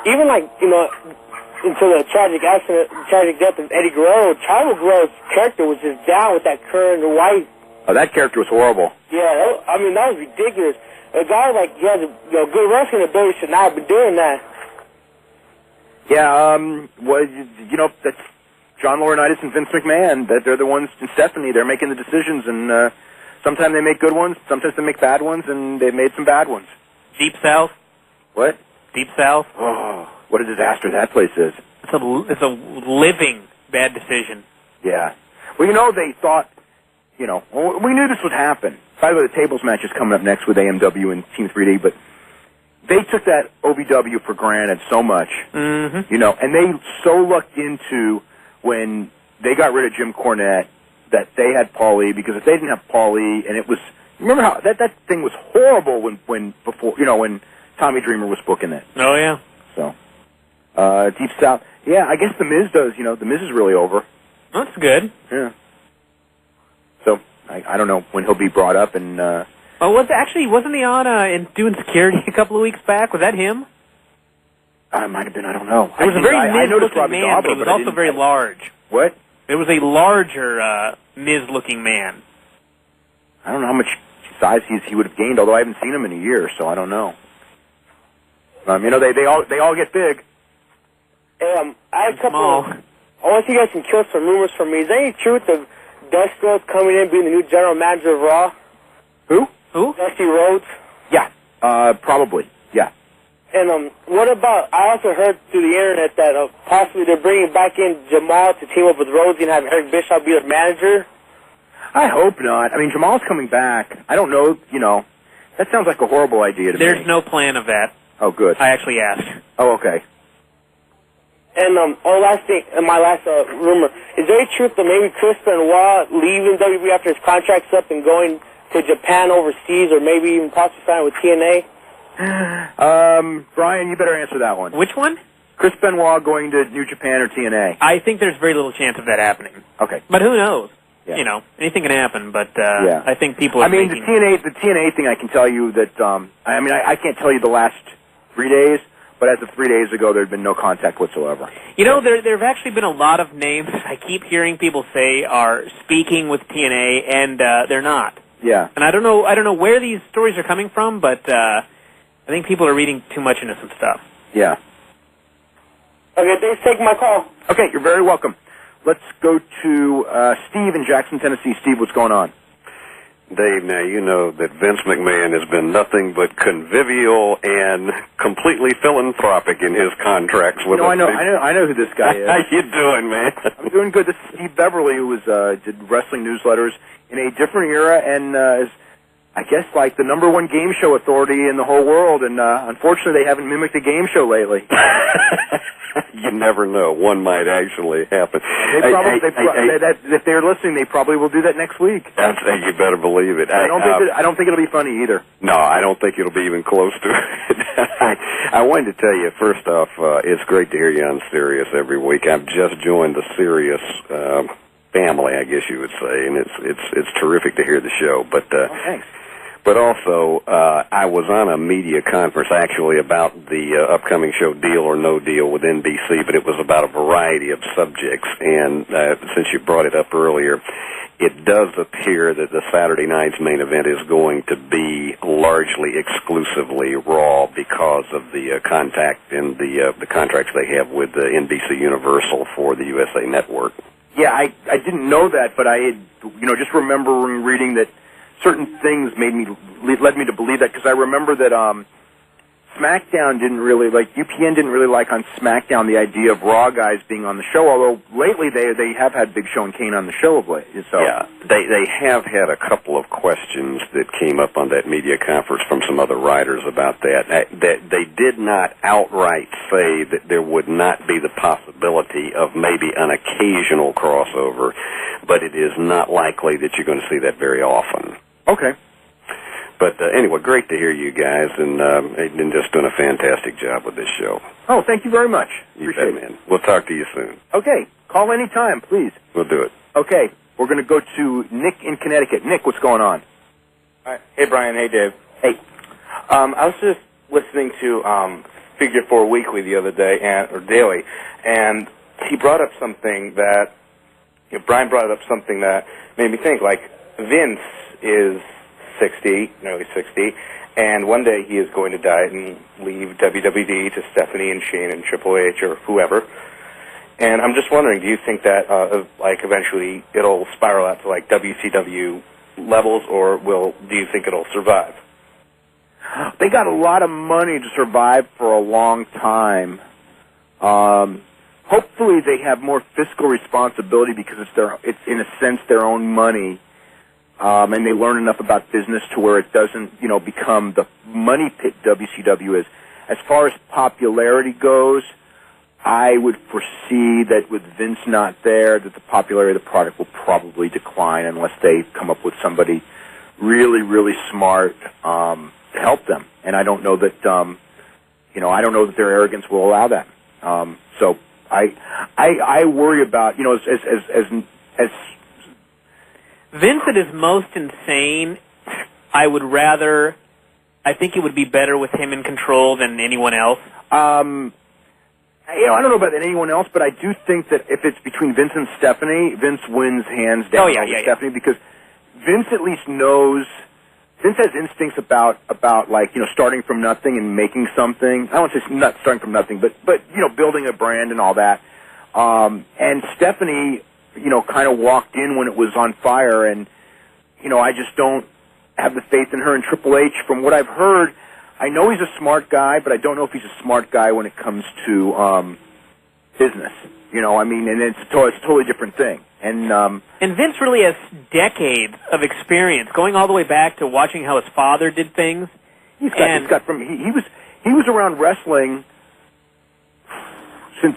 Speaker 10: even until the tragic death of Eddie Guerrero, Chavo Guerrero's character was just down with that current white.
Speaker 1: Oh, that character was horrible.
Speaker 10: Yeah, that was ridiculous. A guy he has a good wrestling ability should not have been doing that.
Speaker 1: Yeah, that's John Laurinaitis and Vince McMahon. That they're the ones, and Stephanie. They're making the decisions, and sometimes they make good ones, sometimes they make bad ones, and they've made some bad ones.
Speaker 2: Deep South?
Speaker 1: What?
Speaker 2: Deep South?
Speaker 1: Oh, what a disaster that place is.
Speaker 2: It's a living bad decision.
Speaker 1: Yeah. Well, they thought, we knew this would happen. By the way, the tables match is coming up next with AMW and Team 3D, but they took that OVW for granted so much, and they so lucked into when they got rid of Jim Cornette that they had Paul E, because if they didn't have Paul E, and it was, remember how that thing was horrible when Tommy Dreamer was booking it.
Speaker 2: Oh, yeah.
Speaker 1: So, Deep South. Yeah, I guess The Miz does. The Miz is really over.
Speaker 2: That's good.
Speaker 1: Yeah. So, I don't know when he'll be brought up. And
Speaker 2: wasn't he on and doing security a couple of weeks back? Was that him?
Speaker 1: It might have been. I don't know.
Speaker 2: It was a very Miz-looking man, but he was also very large.
Speaker 1: What?
Speaker 2: It was a larger Miz-looking man.
Speaker 1: I don't know how much size he would have gained, although I haven't seen him in a year, so I don't know. They all get big.
Speaker 10: I had a couple. I want you guys can kill some rumors for me. Is there any truth of Dusty coming in being the new general manager of Raw?
Speaker 1: Who?
Speaker 10: Dusty Rhodes.
Speaker 1: Yeah, probably. Yeah.
Speaker 10: And what about? I also heard through the internet that possibly they're bringing back in Jamal to team up with Rhodes and have Eric Bischoff be their manager.
Speaker 1: I hope not. Jamal's coming back. I don't know. That sounds like a horrible idea to me.
Speaker 2: There's no plan of that.
Speaker 1: Oh, good.
Speaker 2: I actually asked.
Speaker 1: Oh, okay.
Speaker 10: And last thing, my last rumor, is there any truth that maybe Chris Benoit leaving WWE after his contract's up and going to Japan overseas, or maybe even possibly sign with TNA?
Speaker 1: Bryan, you better answer that one.
Speaker 2: Which one?
Speaker 1: Chris Benoit going to New Japan or TNA?
Speaker 2: I think there's very little chance of that happening.
Speaker 1: Okay.
Speaker 2: But who knows?
Speaker 1: Yeah.
Speaker 2: You know, anything can happen, but I think people are
Speaker 1: the
Speaker 2: making...
Speaker 1: TNA thing, I can tell you that, I can't tell you the last 3 days, but as of 3 days ago, there had been no contact whatsoever.
Speaker 2: You know, there have actually been a lot of names I keep hearing people say are speaking with TNA, and they're not.
Speaker 1: Yeah.
Speaker 2: And I don't know where these stories are coming from, but I think people are reading too much into some stuff.
Speaker 1: Yeah.
Speaker 10: Okay, thanks for taking my call.
Speaker 1: Okay, you're very welcome. Let's go to Steve in Jackson, Tennessee. Steve, what's going on?
Speaker 11: Dave, now you know that Vince McMahon has been nothing but convivial and completely philanthropic in his contracts with us.
Speaker 1: I know who this guy is.
Speaker 11: How you doing, man?
Speaker 1: I'm doing good. This is Steve Beverly, who did wrestling newsletters in a different era and is, I guess, like the #1 game show authority in the whole world. And unfortunately, they haven't mimicked a game show lately.
Speaker 11: You never know. One might actually happen.
Speaker 1: If they're listening, they probably will do that next week.
Speaker 11: You better believe it.
Speaker 1: I don't think it'll be funny either.
Speaker 11: No, I don't think it'll be even close to it. I wanted to tell you, first off, it's great to hear you on Sirius every week. I've just joined the Sirius family, I guess you would say, and it's terrific to hear the show. But
Speaker 1: thanks.
Speaker 11: But also, I was on a media conference actually about the upcoming show Deal or No Deal with NBC, but it was about a variety of subjects. And since you brought it up earlier, it does appear that the Saturday night's main event is going to be largely exclusively Raw because of the contact and the contracts they have with NBC Universal for the USA Network.
Speaker 1: Yeah, I didn't know that, but I had, just remembering reading that certain things led me to believe that, because I remember that SmackDown didn't really UPN didn't really like on SmackDown the idea of Raw guys being on the show, although lately they have had Big Show and Kane on the show of late. So.
Speaker 11: Yeah, they have had a couple of questions that came up on that media conference from some other writers about that. That they did not outright say that there would not be the possibility of maybe an occasional crossover, but it is not likely that you're going to see that very often.
Speaker 1: Okay.
Speaker 11: But anyway, great to hear you guys, and you've just done a fantastic job with this show.
Speaker 1: Oh, thank you very much.
Speaker 11: Appreciate it, man. We'll talk to you soon.
Speaker 1: Okay. Call anytime, please.
Speaker 11: We'll do it.
Speaker 1: Okay. We're going to go to Nick in Connecticut. Nick, what's going on?
Speaker 12: Hi. Hey, Bryan. Hey, Dave.
Speaker 1: Hey.
Speaker 12: I was just listening to Figure 4 Weekly the other day, or daily, and he brought up something that, Bryan brought up something that made me think, like, Vince is 60, nearly 60, and one day he is going to die and leave WWD to Stephanie and Shane and Triple H or whoever. And I'm just wondering, do you think that, eventually it'll spiral out to, WCW levels, or do you think it'll survive?
Speaker 1: They got a lot of money to survive for a long time. Hopefully they have more fiscal responsibility because it's in a sense their own money. And they learn enough about business to where it doesn't, become the money pit WCW is. As far as popularity goes, I would foresee that with Vince not there, that the popularity of the product will probably decline unless they come up with somebody really, really smart to help them. And I don't know that, I don't know that their arrogance will allow that. So I worry about, as
Speaker 2: Vince at his most insane, I think it would be better with him in control than anyone else.
Speaker 1: I don't know about anyone else, but I do think that if it's between Vince and Stephanie, Vince wins hands down over Stephanie, because Vince at least knows, Vince has instincts about starting from nothing and making something. I don't want to say not starting from nothing, but building a brand and all that. And Stephanie, kind of walked in when it was on fire, and, I just don't have the faith in her. And Triple H, from what I've heard, I know he's a smart guy, but I don't know if he's a smart guy when it comes to business. And it's a totally different thing. And
Speaker 2: Vince really has decades of experience, going all the way back to watching how his father did things.
Speaker 1: He was around wrestling since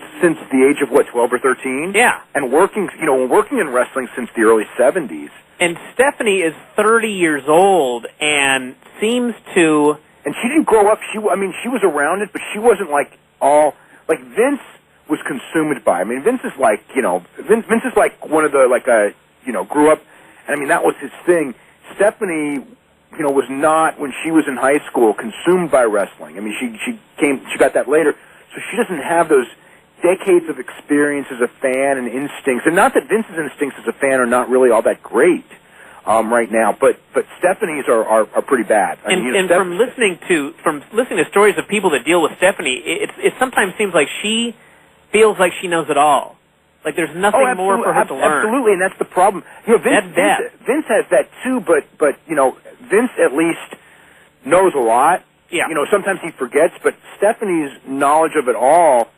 Speaker 1: the age of, what, 12 or 13?
Speaker 2: Yeah.
Speaker 1: And working in wrestling since the early 70s.
Speaker 2: And Stephanie is 30 years old and seems to...
Speaker 1: And she didn't grow up. She was around it, but she wasn't like all... Like, Vince was consumed by. I mean, Vince is like, Vince is like one of the, grew up... And, I mean, that was his thing. Stephanie, was not, when she was in high school, consumed by wrestling. I mean, she got that later. So she doesn't have those decades of experience as a fan and instincts. And not that Vince's instincts as a fan are not really all that great right now, but Stephanie's are pretty bad.
Speaker 2: From listening to stories of people that deal with Stephanie, it sometimes seems like she feels like she knows it all. Like there's nothing more for her to learn.
Speaker 1: Absolutely, and that's the problem. Vince has that too, but Vince at least knows a lot.
Speaker 2: Yeah.
Speaker 1: Sometimes he forgets, but Stephanie's knowledge of it all,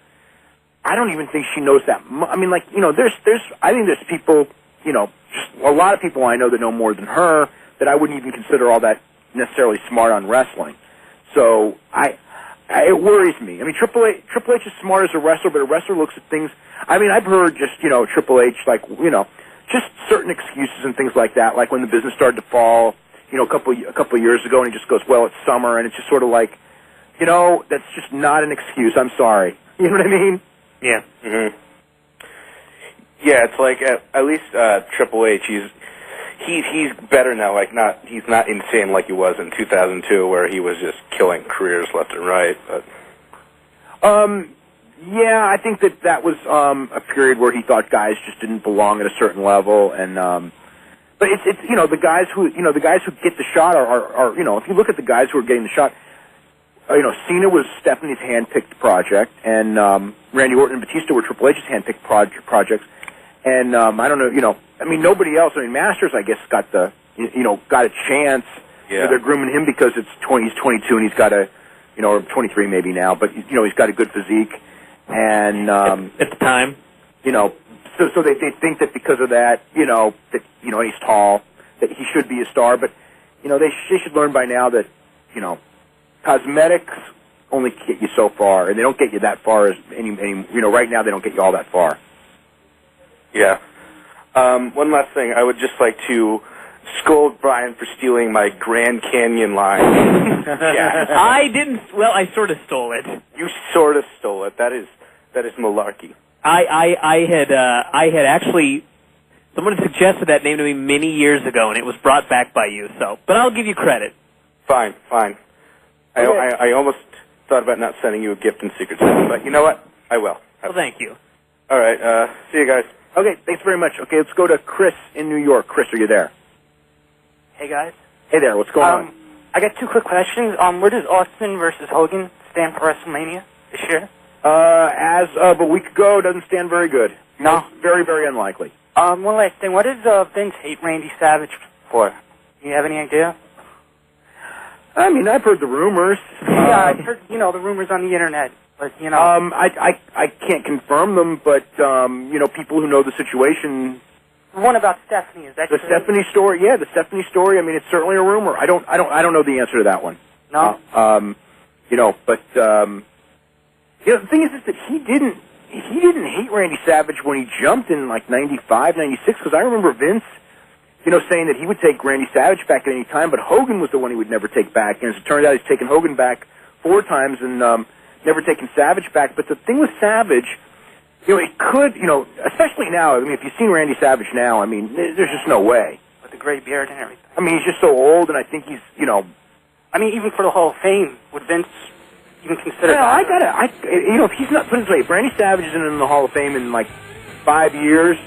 Speaker 1: I don't even think she knows that much. I mean, I think there's people, just a lot of people I know that know more than her that I wouldn't even consider all that necessarily smart on wrestling. So it worries me. I mean, Triple H is smart as a wrestler, but a wrestler looks at things. I mean, I've heard just, Triple H, just certain excuses and things like that, like when the business started to fall, a couple of years ago, and he just goes, well, it's summer, and it's just sort of like, that's just not an excuse. I'm sorry. You know what I mean?
Speaker 2: Yeah.
Speaker 12: Mm-hmm. Yeah, it's like at least Triple H, he's better now. He's not insane like he was in 2002, where he was just killing careers left and right. But
Speaker 1: yeah, I think that was a period where he thought guys just didn't belong at a certain level, and but it's the guys who get the shot are if you look at the guys who are getting the shot, Cena was Stephanie's hand-picked project, and Randy Orton and Batista were Triple H's hand-picked projects, and I don't know, I mean, nobody else. I mean, Masters, I guess, got a chance.
Speaker 12: Yeah.
Speaker 1: They're grooming him because he's 22 and he's got or 23 maybe now, but he's got a good physique, and
Speaker 2: at the time,
Speaker 1: so they think that because of that, and he's tall, that he should be a star, but they should learn by now that cosmetics only get you so far, and they don't get you that far as any right now they don't get you all that far.
Speaker 12: Yeah. One last thing, I would just like to scold Bryan for stealing my Grand Canyon line.
Speaker 2: Yeah. I didn't. Well, I sort of stole it.
Speaker 12: You sort of stole it. That is malarkey.
Speaker 2: I had actually, someone had suggested that name to me many years ago, and it was brought back by you. So, but I'll give you credit.
Speaker 12: Fine. I almost thought about not sending you a gift in Secret Santa, but you know what? I will.
Speaker 2: Well, thank you.
Speaker 12: All right. See you guys.
Speaker 1: Okay, thanks very much. Okay, let's go to Chris in New York. Chris, are you there?
Speaker 13: Hey, guys.
Speaker 1: Hey there, what's going on?
Speaker 13: I got two quick questions. Where does Austin versus Hogan stand for WrestleMania this year?
Speaker 1: As of a week ago, doesn't stand very good.
Speaker 13: No?
Speaker 1: Very, very unlikely.
Speaker 13: One last thing. What does Vince hate Randy Savage for? Do you have any idea?
Speaker 1: I mean, I've heard the rumors.
Speaker 13: Yeah, I've heard, the rumors on the internet. But,
Speaker 1: I can't confirm them, but, people who know the situation...
Speaker 13: One about Stephanie, is that
Speaker 1: the
Speaker 13: true?
Speaker 1: Stephanie story? Yeah, the Stephanie story. I mean, it's certainly a rumor. I don't know the answer to that one.
Speaker 13: No.
Speaker 1: The thing is that he didn't hate Randy Savage when he jumped in like 95, 96. Because I remember Vince, saying that he would take Randy Savage back at any time, but Hogan was the one he would never take back. And as it turned out, he's taken Hogan back 4 times and never taken Savage back. But the thing with Savage. It could, especially now, I mean, if you've seen Randy Savage now, I mean, there's just no way.
Speaker 13: With the gray beard and everything.
Speaker 1: I mean, he's just so old, and I think he's,
Speaker 13: I mean, even for the Hall of Fame, would Vince even consider that?
Speaker 1: if he's not, put it this way, if Randy Savage isn't in the Hall of Fame in, 5 years,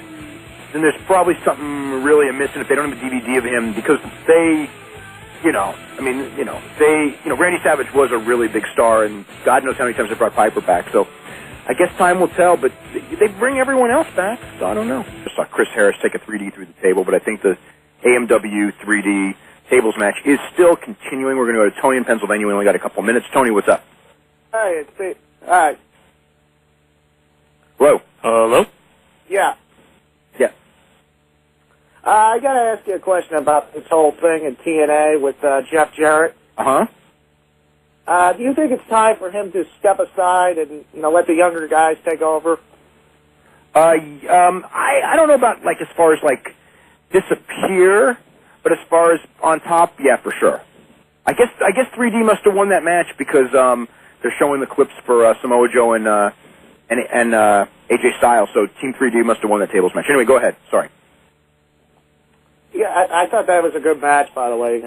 Speaker 1: then there's probably something really amiss, and if they don't have a DVD of him, because they, Randy Savage was a really big star, and God knows how many times they brought Piper back, so... I guess time will tell, but they bring everyone else back, so I don't know. Just saw Chris Harris take a 3D through the table, but I think the AMW 3D tables match is still continuing. We're going to go to Tony in Pennsylvania. We only got a couple minutes. Tony, what's up?
Speaker 14: Hey, it's Steve. Hi.
Speaker 1: Hello.
Speaker 2: Hello?
Speaker 14: Yeah.
Speaker 1: Yeah.
Speaker 14: I got to ask you a question about this whole thing in TNA with Jeff Jarrett.
Speaker 1: Uh-huh.
Speaker 14: Do you think it's time for him to step aside and let the younger guys take over?
Speaker 1: I don't know about as far as disappear, but as far as on top, yeah, for sure. I guess 3D must have won that match because they're showing the clips for Samoa Joe and AJ Styles. So Team 3D must have won that tables match. Anyway, go ahead. Sorry.
Speaker 14: Yeah, I thought that was a good match, by the way.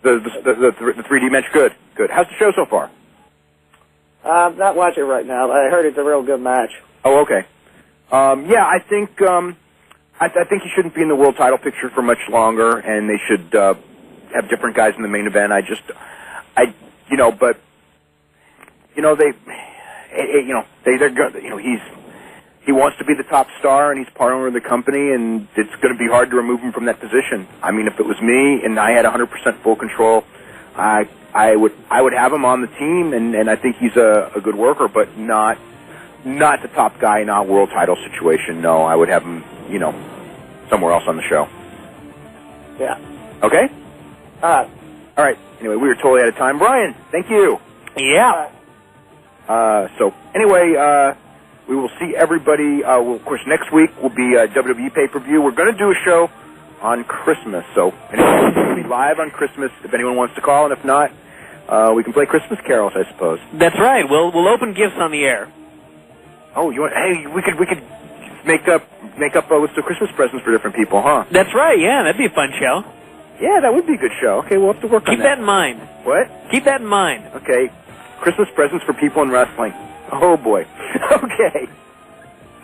Speaker 1: The 3D match, good. How's the show so far?
Speaker 14: I'm not watching it right now. I heard it's a real good match.
Speaker 1: Oh, okay. Yeah, I think he shouldn't be in the world title picture for much longer, and they should have different guys in the main event. He wants to be the top star, and he's part owner of the company, and it's going to be hard to remove him from that position. I mean, if it was me and I had 100% full control, I would have him on the team, and I think he's a good worker, but not the top guy, not world title situation. No, I would have him, somewhere else on the show.
Speaker 14: Yeah.
Speaker 1: Okay? All right. Anyway, we were totally out of time. Bryan, thank you.
Speaker 2: Yeah.
Speaker 1: So, anyway, we will see everybody. Of course, next week will be a WWE pay-per-view. We're going to do a show on Christmas, so anyway, we'll be live on Christmas if anyone wants to call, and if not, we can play Christmas carols, I suppose.
Speaker 2: That's right. We'll open gifts on the air.
Speaker 1: Oh, hey, we could make up a list of Christmas presents for different people, huh?
Speaker 2: That's right. Yeah, that'd be a fun show.
Speaker 1: Yeah, that would be a good show. Okay, we'll have to work on that.
Speaker 2: Keep that in mind.
Speaker 1: What?
Speaker 2: Keep that in mind.
Speaker 1: Okay, Christmas presents for people in wrestling. Oh boy. Okay.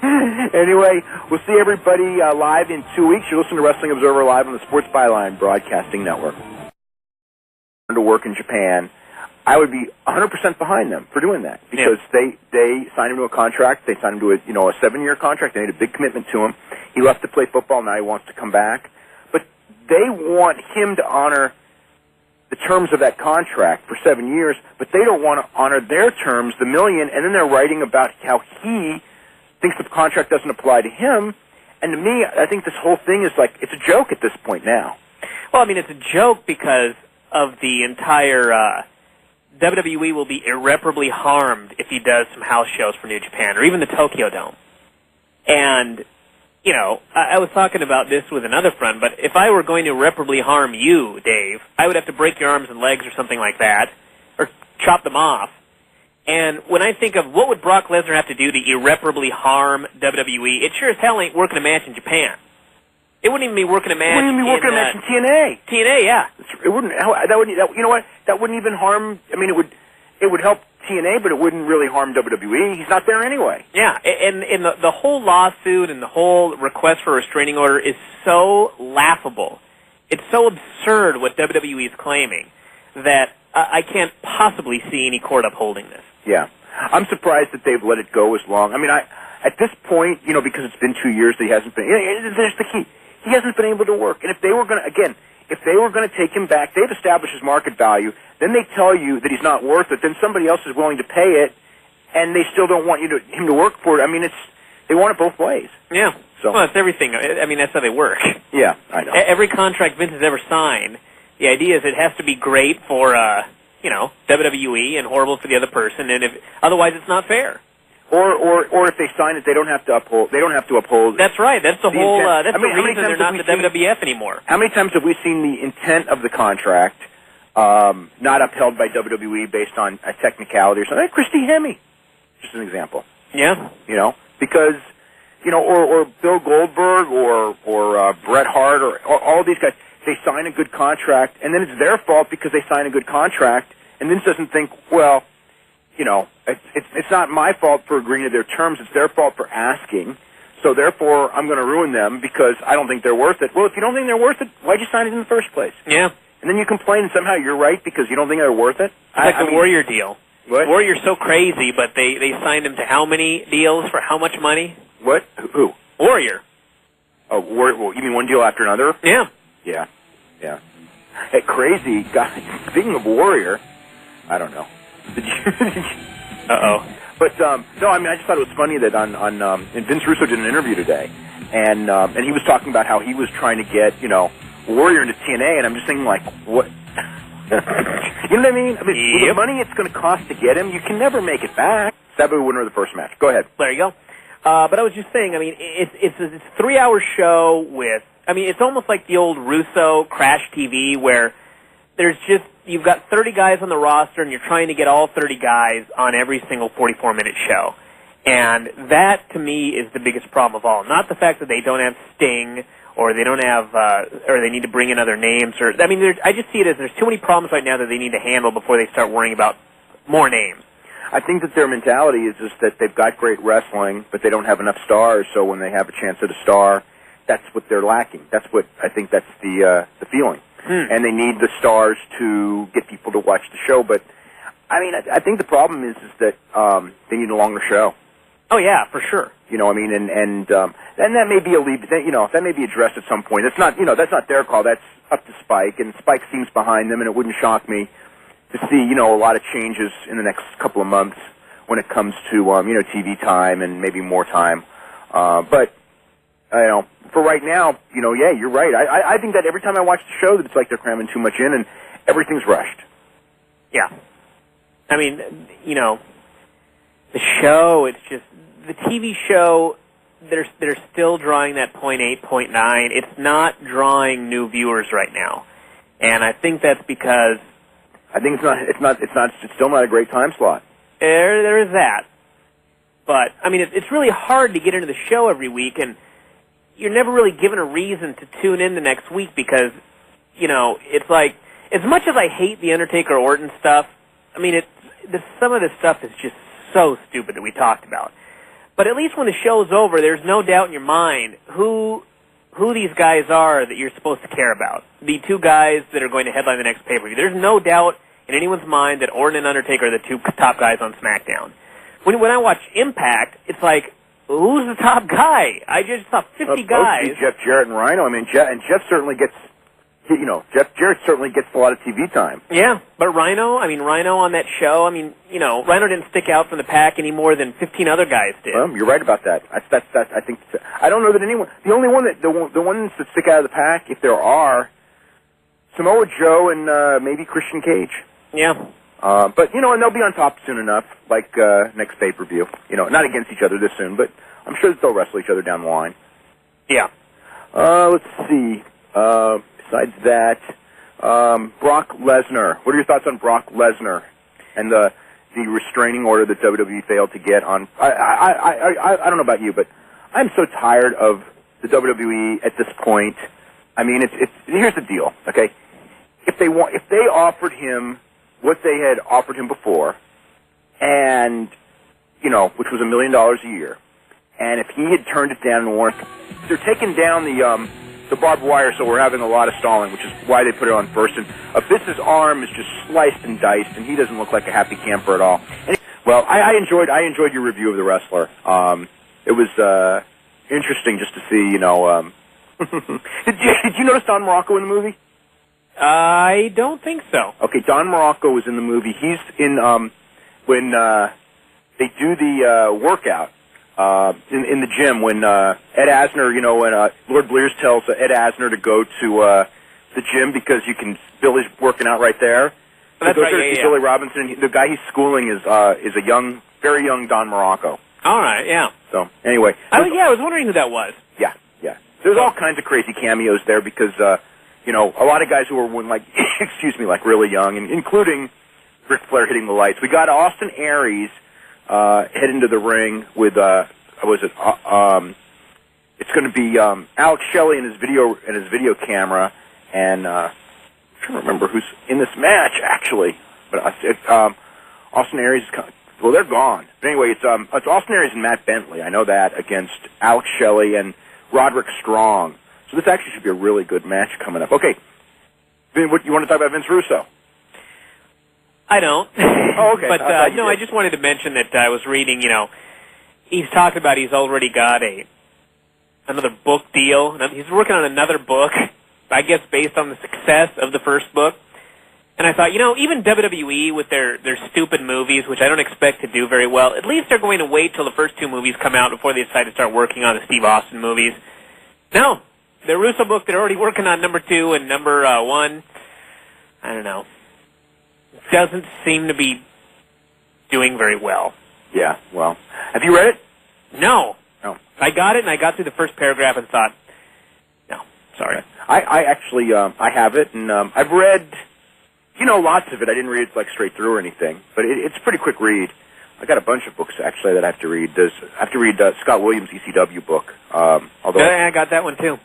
Speaker 1: Anyway, we'll see everybody live in 2 weeks. You're listening to Wrestling Observer Live on the Sports Byline Broadcasting Network. To work in Japan, I would be 100% behind them for doing that because they signed him to a contract. They signed him to a 7-year contract. They made a big commitment to him. He left to play football. Now he wants to come back, but they want him to honor the terms of that contract for 7 years, but they don't want to honor their terms, the $1 million, and then they're writing about how he thinks the contract doesn't apply to him. And to me, I think this whole thing is it's a joke at this point now.
Speaker 2: Well, I mean, it's a joke because of the entire WWE will be irreparably harmed if he does some house shows for New Japan or even the Tokyo Dome. And, I was talking about this with another friend, but if I were going to irreparably harm you, Dave, I would have to break your arms and legs or something like that, or chop them off. And when I think of what would Brock Lesnar have to do to irreparably harm WWE, it sure as hell ain't working a match in Japan. It wouldn't even be working a match.
Speaker 1: It wouldn't even be working a match in TNA.
Speaker 2: TNA, yeah.
Speaker 1: It wouldn't. You know what? That wouldn't even harm. I mean, it would help TNA, but it wouldn't really harm WWE. He's not there anyway.
Speaker 2: Yeah, and the whole lawsuit and the whole request for a restraining order is so laughable. It's so absurd what WWE is claiming that I can't possibly see any court upholding this.
Speaker 1: Yeah. I'm surprised that they've let it go as long. I mean, at this point, because it's been 2 years that he hasn't been, there's the key. He hasn't been able to work. And if they were going to take him back, they've established his market value, then they tell you that he's not worth it, then somebody else is willing to pay it, and they still don't want him to work for it. I mean, they want it both ways.
Speaker 2: Yeah. So. Well, it's everything. I mean, that's how they work.
Speaker 1: Yeah, I know.
Speaker 2: Every contract Vince has ever signed, the idea is it has to be great for, WWE and horrible for the other person, and otherwise it's not fair.
Speaker 1: Or if they sign it, they don't have to uphold.
Speaker 2: That's right. That's the whole. That's the reason they're not the WWF anymore.
Speaker 1: How many times have we seen the intent of the contract not upheld by WWE based on a technicality or something? Like Christy Hemme, just an example.
Speaker 2: Yeah.
Speaker 1: Because or Bill Goldberg or Bret Hart or all these guys, they sign a good contract, and then it's their fault because they sign a good contract, and Vince doesn't think, well, it's not my fault for agreeing to their terms. It's their fault for asking. So therefore, I'm going to ruin them because I don't think they're worth it. Well, if you don't think they're worth it, why'd you sign it in the first place?
Speaker 2: Yeah.
Speaker 1: And then you complain and somehow you're right because you don't think they're worth it?
Speaker 2: It's like the Warrior deal.
Speaker 1: What?
Speaker 2: Warrior's so crazy, but they signed him to how many deals for how much money?
Speaker 1: What? Who?
Speaker 2: Warrior.
Speaker 1: Oh, well, you mean one deal after another?
Speaker 2: Yeah.
Speaker 1: Yeah. Hey, crazy guy. Speaking of Warrior, I don't know.
Speaker 2: Uh-oh.
Speaker 1: But, no, I mean, I just thought it was funny that and Vince Russo did an interview today, and he was talking about how he was trying to get, Warrior into TNA, and I'm just thinking, like, what? You know what I mean? I mean, with the money it's going to cost to get him, you can never make it back. Sabu winner of the first match. Go ahead.
Speaker 2: There you go. But I was just saying, I mean, it's a 3-hour show with, I mean, it's almost like the old Russo Crash TV where there's just, you've got 30 guys on the roster and you're trying to get all 30 guys on every single 44-minute show. And that, to me, is the biggest problem of all. Not the fact that they don't have Sting or they don't have, or they need to bring in other names. Or I mean, I just see it as there's too many problems right now that they need to handle before they start worrying about more names.
Speaker 1: I think that their mentality is just that they've got great wrestling, but they don't have enough stars. So when they have a chance at a star, that's what they're lacking. That's what I think. That's the feeling. And they need the stars to get people to watch the show. But I mean, I think the problem is that they need a longer show.
Speaker 2: Oh yeah, for sure.
Speaker 1: You know, I mean, and that may be that may be addressed at some point. It's not, that's not their call. That's up to Spike, and Spike seems behind them, and it wouldn't shock me to see, a lot of changes in the next couple of months when it comes to, TV time and maybe more time. But, for right now, yeah, you're right. I think that every time I watch the show that it's like they're cramming too much in and everything's rushed.
Speaker 2: Yeah. I mean, the show, it's just, the TV show, they're still drawing that 0.8, 0.9. It's not drawing new viewers right now. And I think that's because
Speaker 1: I think it's still not a great time slot.
Speaker 2: There is that. But, I mean, it's really hard to get into the show every week, and you're never really given a reason to tune in the next week because, it's like, as much as I hate the Undertaker-Orton stuff, I mean, some of this stuff is just so stupid that we talked about. But at least when the show's over, there's no doubt in your mind who these guys are that you're supposed to care about. The two guys that are going to headline the next pay-per-view. There's no doubt in anyone's mind that Orton and Undertaker are the two top guys on SmackDown. When I watch Impact, it's like, who's the top guy? I just saw 50 guys.
Speaker 1: Jeff Jarrett and Rhino. I mean, Jeff certainly gets, Jeff Jarrett certainly gets a lot of TV time.
Speaker 2: Yeah, but Rhino on that show, Rhino didn't stick out from the pack any more than 15 other guys did.
Speaker 1: Well, you're right about that. I think I don't know that anyone. The only one the ones that stick out of the pack, if there are, Samoa Joe and maybe Christian Cage.
Speaker 2: Yeah.
Speaker 1: But and they'll be on top soon enough, like next pay-per-view. Not against each other this soon, but I'm sure that they'll wrestle each other down the line.
Speaker 2: Yeah.
Speaker 1: Let's see. Besides that, Brock Lesnar. What are your thoughts on Brock Lesnar and the restraining order that WWE failed to get on? I don't know about you, but I'm so tired of the WWE at this point. I mean, here's the deal, okay? If they offered him what they had offered him before, and which was $1 million a year, and if he had turned it down and wanted, they're taking down the barbed wire, so we're having a lot of stalling, which is why they put it on first. And Abyss's arm is just sliced and diced, and he doesn't look like a happy camper at all. Well, I enjoyed your review of the wrestler. It was interesting just to see, Did you notice Don Morocco in the movie?
Speaker 2: I don't think so.
Speaker 1: Okay, Don Morocco was in the movie. He's in when they do the workout in the gym when Ed Asner, when Lord Blears tells Ed Asner to go to the gym because Billy's working out right there.
Speaker 2: That's right.
Speaker 1: Yeah. Billy Robinson. The guy he's schooling is a young, very young Don Morocco.
Speaker 2: All right. Yeah.
Speaker 1: So anyway,
Speaker 2: I was wondering who that was.
Speaker 1: Yeah. There's all kinds of crazy cameos there because. A lot of guys who were like really young, and including Ric Flair hitting the lights. We got Austin Aries head into the ring with it's going to be Alex Shelley and his video camera, and I'm trying to remember who's in this match actually. But Austin Aries they're gone. But anyway, it's Austin Aries and Matt Bentley. I know that against Alex Shelley and Roderick Strong. So this actually should be a really good match coming up. Okay. Vin, what you want to talk about Vince Russo?
Speaker 2: I don't.
Speaker 1: Oh, okay.
Speaker 2: But, I just wanted to mention that I was reading, he's talked about he's already got another book deal. He's working on another book, I guess based on the success of the first book. And I thought, even WWE with their stupid movies, which I don't expect to do very well, at least they're going to wait till the first two movies come out before they decide to start working on the Steve Austin movies. No. The Russo book, they're already working on number 2 and number 1. I don't know. doesn't seem to be doing very well.
Speaker 1: Yeah, well. Have you read it?
Speaker 2: No.
Speaker 1: No.
Speaker 2: I got it, and I got through the first paragraph and thought, no, sorry.
Speaker 1: I actually, I have it, and I've read, lots of it. I didn't read it, straight through or anything, but it's a pretty quick read. I got a bunch of books, actually, that I have to read. I have to read Scott Williams' ECW book. Although
Speaker 2: I got that one, too.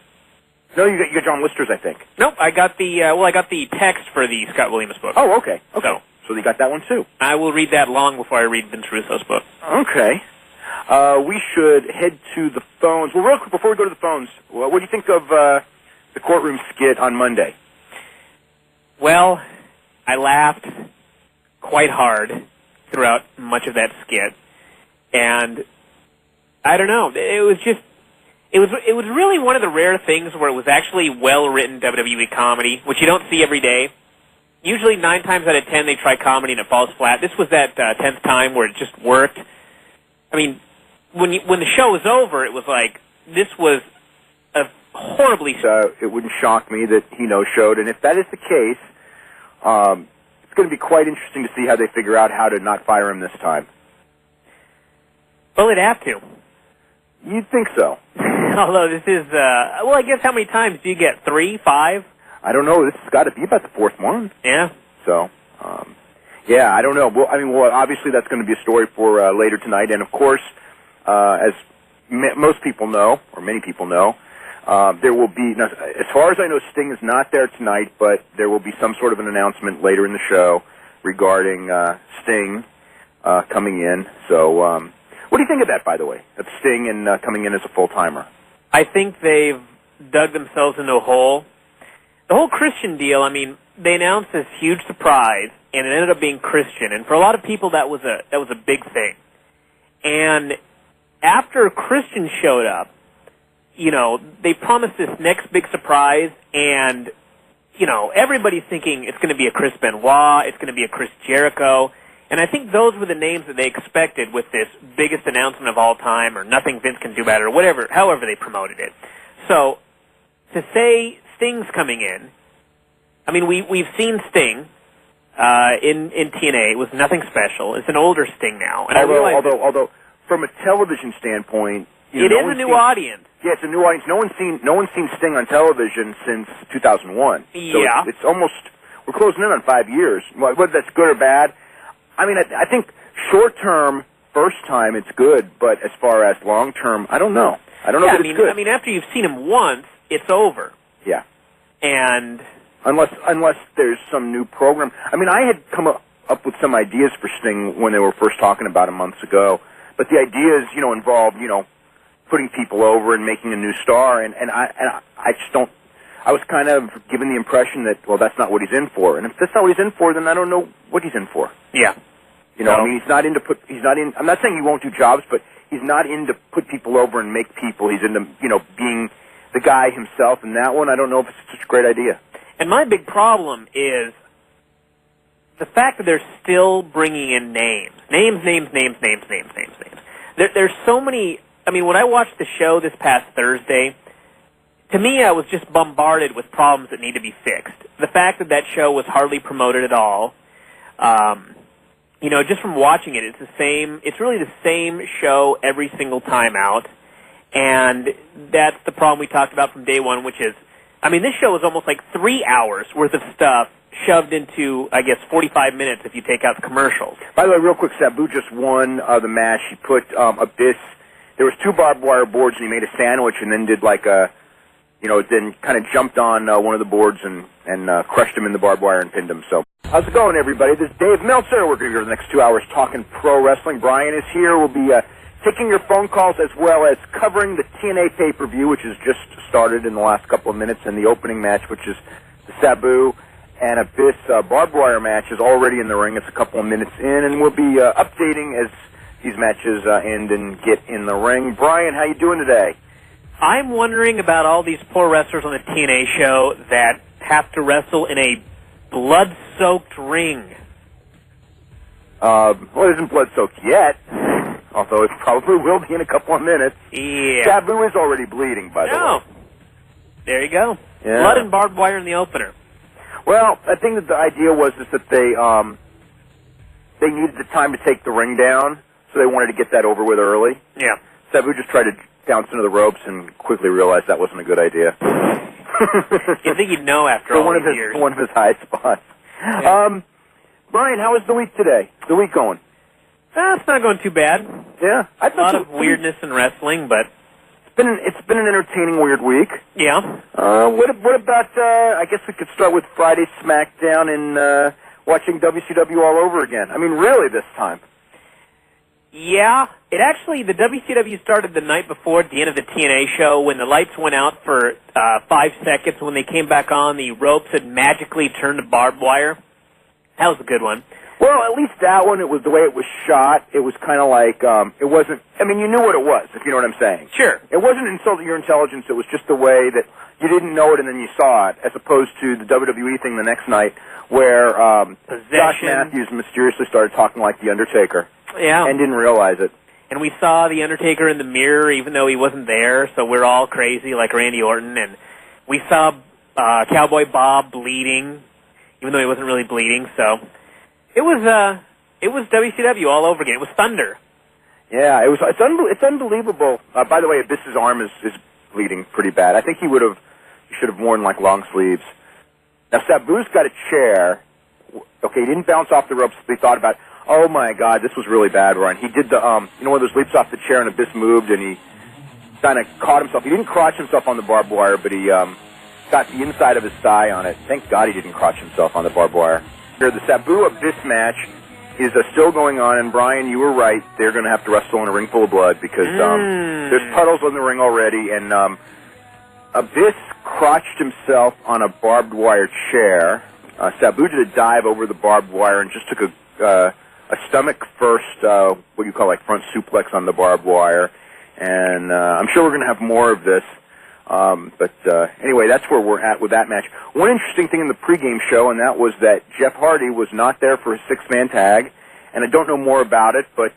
Speaker 1: No, you got John Lister's, I think.
Speaker 2: Nope, I got the text for the Scott Williams book.
Speaker 1: Oh, okay. So you got that one, too.
Speaker 2: I will read that long before I read Vince Russo's book.
Speaker 1: Okay. We should head to the phones. Well, real quick, before we go to the phones, what do you think of the courtroom skit on Monday?
Speaker 2: Well, I laughed quite hard throughout much of that skit, and I don't know. It was really one of the rare things where it was actually well-written WWE comedy, which you don't see every day. Usually 9 times out of 10 they try comedy and it falls flat. This was that 10th time where it just worked. I mean, when the show was over, it was like, this was a horribly...
Speaker 1: it wouldn't shock me that he no-showed, and if that is the case, it's going to be quite interesting to see how they figure out how to not fire him this time.
Speaker 2: Well, they'd have to.
Speaker 1: You'd think so.
Speaker 2: Although this is, I guess how many times do you get? 3, 5?
Speaker 1: I don't know. This has got to be about the 4th one.
Speaker 2: Yeah.
Speaker 1: So, yeah, I don't know. Well, obviously that's going to be a story for later tonight. And, of course, as most people know, or many people know, there will be, now, as far as I know, Sting is not there tonight, but there will be some sort of an announcement later in the show regarding Sting coming in. So, what do you think of that, by the way, of Sting and coming in as a full-timer?
Speaker 2: I think they've dug themselves into a hole. The whole Christian deal, I mean, they announced this huge surprise, and it ended up being Christian. And for a lot of people, that was a big thing. And after Christian showed up, they promised this next big surprise, and, everybody's thinking it's going to be a Chris Benoit, it's going to be a Chris Jericho. And I think those were the names that they expected with this biggest announcement of all time, or nothing Vince can do better, or whatever, however they promoted it. So, to say Sting's coming in, I mean, we've seen Sting in TNA. It was nothing special. It's an older Sting now. And
Speaker 1: although from a television standpoint,
Speaker 2: it is a new audience.
Speaker 1: Yeah, it's a new audience. No one's seen Sting on television since 2001. So
Speaker 2: yeah,
Speaker 1: it's almost, we're closing in on 5 years. Whether that's good or bad, I mean, I think short term, first time, it's good. But as far as long term, I don't know. I don't know if it's good.
Speaker 2: I mean, after you've seen him once, it's over.
Speaker 1: Yeah.
Speaker 2: And
Speaker 1: unless there's some new program. I mean, I had come up with some ideas for Sting when they were first talking about him months ago. But the ideas, involved, putting people over and making a new star. And I just don't. I was kind of given the impression that, well, that's not what he's in for. And if that's not what he's in for, then I don't know what he's in for.
Speaker 2: Yeah.
Speaker 1: I mean, he's not in, I'm not saying he won't do jobs, but he's not in to put people over and make people. He's into, being the guy himself. And that one, I don't know if it's such a great idea.
Speaker 2: And my big problem is the fact that they're still bringing in names. Names. There's so many, I mean, when I watched the show this past Thursday, to me, I was just bombarded with problems that need to be fixed. The fact that show was hardly promoted at all, just from watching it, it's really the same show every single time out, and that's the problem we talked about from day one, which is, I mean, this show is almost like 3 hours worth of stuff shoved into, I guess, 45 minutes if you take out the commercials.
Speaker 1: By the way, real quick, Sabu just won the match. He put Abyss, there was 2 barbed wire boards, and he made a sandwich and then did like a, then kind of jumped on one of the boards and crushed him in the barbed wire and pinned him. So, how's it going, everybody? This is Dave Meltzer. We're going to go the next 2 hours talking pro wrestling. Bryan is here. We'll be taking your phone calls as well as covering the TNA pay-per-view, which has just started in the last couple of minutes, and the opening match, which is the Sabu and Abyss barbed wire match, is already in the ring. It's a couple of minutes in, and we'll be updating as these matches end and get in the ring. Bryan, how you doing today?
Speaker 2: I'm wondering about all these poor wrestlers on the TNA show that have to wrestle in a blood-soaked ring.
Speaker 1: Well, it isn't blood-soaked yet, although it probably will be in a couple of minutes.
Speaker 2: Yeah.
Speaker 1: Sabu is already bleeding, by the way.
Speaker 2: There you go.
Speaker 1: Yeah.
Speaker 2: Blood and barbed wire in the opener.
Speaker 1: Well, Well, I think that the idea was is that they needed the time to take the ring down, so they wanted to get that over with early.
Speaker 2: Yeah.
Speaker 1: Sabu just tried to bounce into the ropes and quickly realized that wasn't a good idea.
Speaker 2: You'd think you'd know after all these years.
Speaker 1: One of his high spots.
Speaker 2: Yeah.
Speaker 1: Brian, how was the week today? The week going?
Speaker 2: It's not going too bad.
Speaker 1: Yeah.
Speaker 2: A lot of weirdness in wrestling, but
Speaker 1: it's been an entertaining weird week.
Speaker 2: yeah.
Speaker 1: What about? I guess we could start with Friday SmackDown and watching WCW all over again. I mean, really this time.
Speaker 2: Yeah, the WCW started the night before at the end of the TNA show when the lights went out for 5 seconds. When they came back on, the ropes had magically turned to barbed wire. That was a good one.
Speaker 1: Well, at least that one, it was the way it was shot. It was kind of like, it wasn't, I mean, you knew what it was, if you know what I'm saying.
Speaker 2: Sure.
Speaker 1: It wasn't insulting your intelligence. It was just the way that you didn't know it and then you saw it, as opposed to the WWE thing the next night where Josh Matthews mysteriously started talking like The Undertaker.
Speaker 2: Yeah.
Speaker 1: And didn't realize it.
Speaker 2: And we saw The Undertaker in the mirror, even though he wasn't there, so we're all crazy like Randy Orton. And we saw Cowboy Bob bleeding, even though he wasn't really bleeding. So it was WCW all over again. It was thunder.
Speaker 1: Yeah, it's unbelievable. By the way, Abyss's arm is bleeding pretty bad. I think he should have worn like long sleeves. Now Sabu's got a chair. Okay, he didn't bounce off the ropes. They thought about, oh my God, this was really bad, Ryan. He did the one of those leaps off the chair and Abyss moved and he kind of caught himself. He didn't crotch himself on the barbed wire, but he got the inside of his thigh on it. Thank God he didn't crotch himself on the barbed wire. Here, the Sabu Abyss match is still going on, and Brian, you were right. They're going to have to wrestle in a ring full of blood because there's puddles in the ring already, and Abyss crotched himself on a barbed wire chair. Sabu did a dive over the barbed wire and just took a stomach first, what do you call like front suplex on the barbed wire, and I'm sure we're going to have more of this. But anyway, that's where we're at with that match. One interesting thing in the pregame show, and that was that Jeff Hardy was not there for a six-man tag, and I don't know more about it, but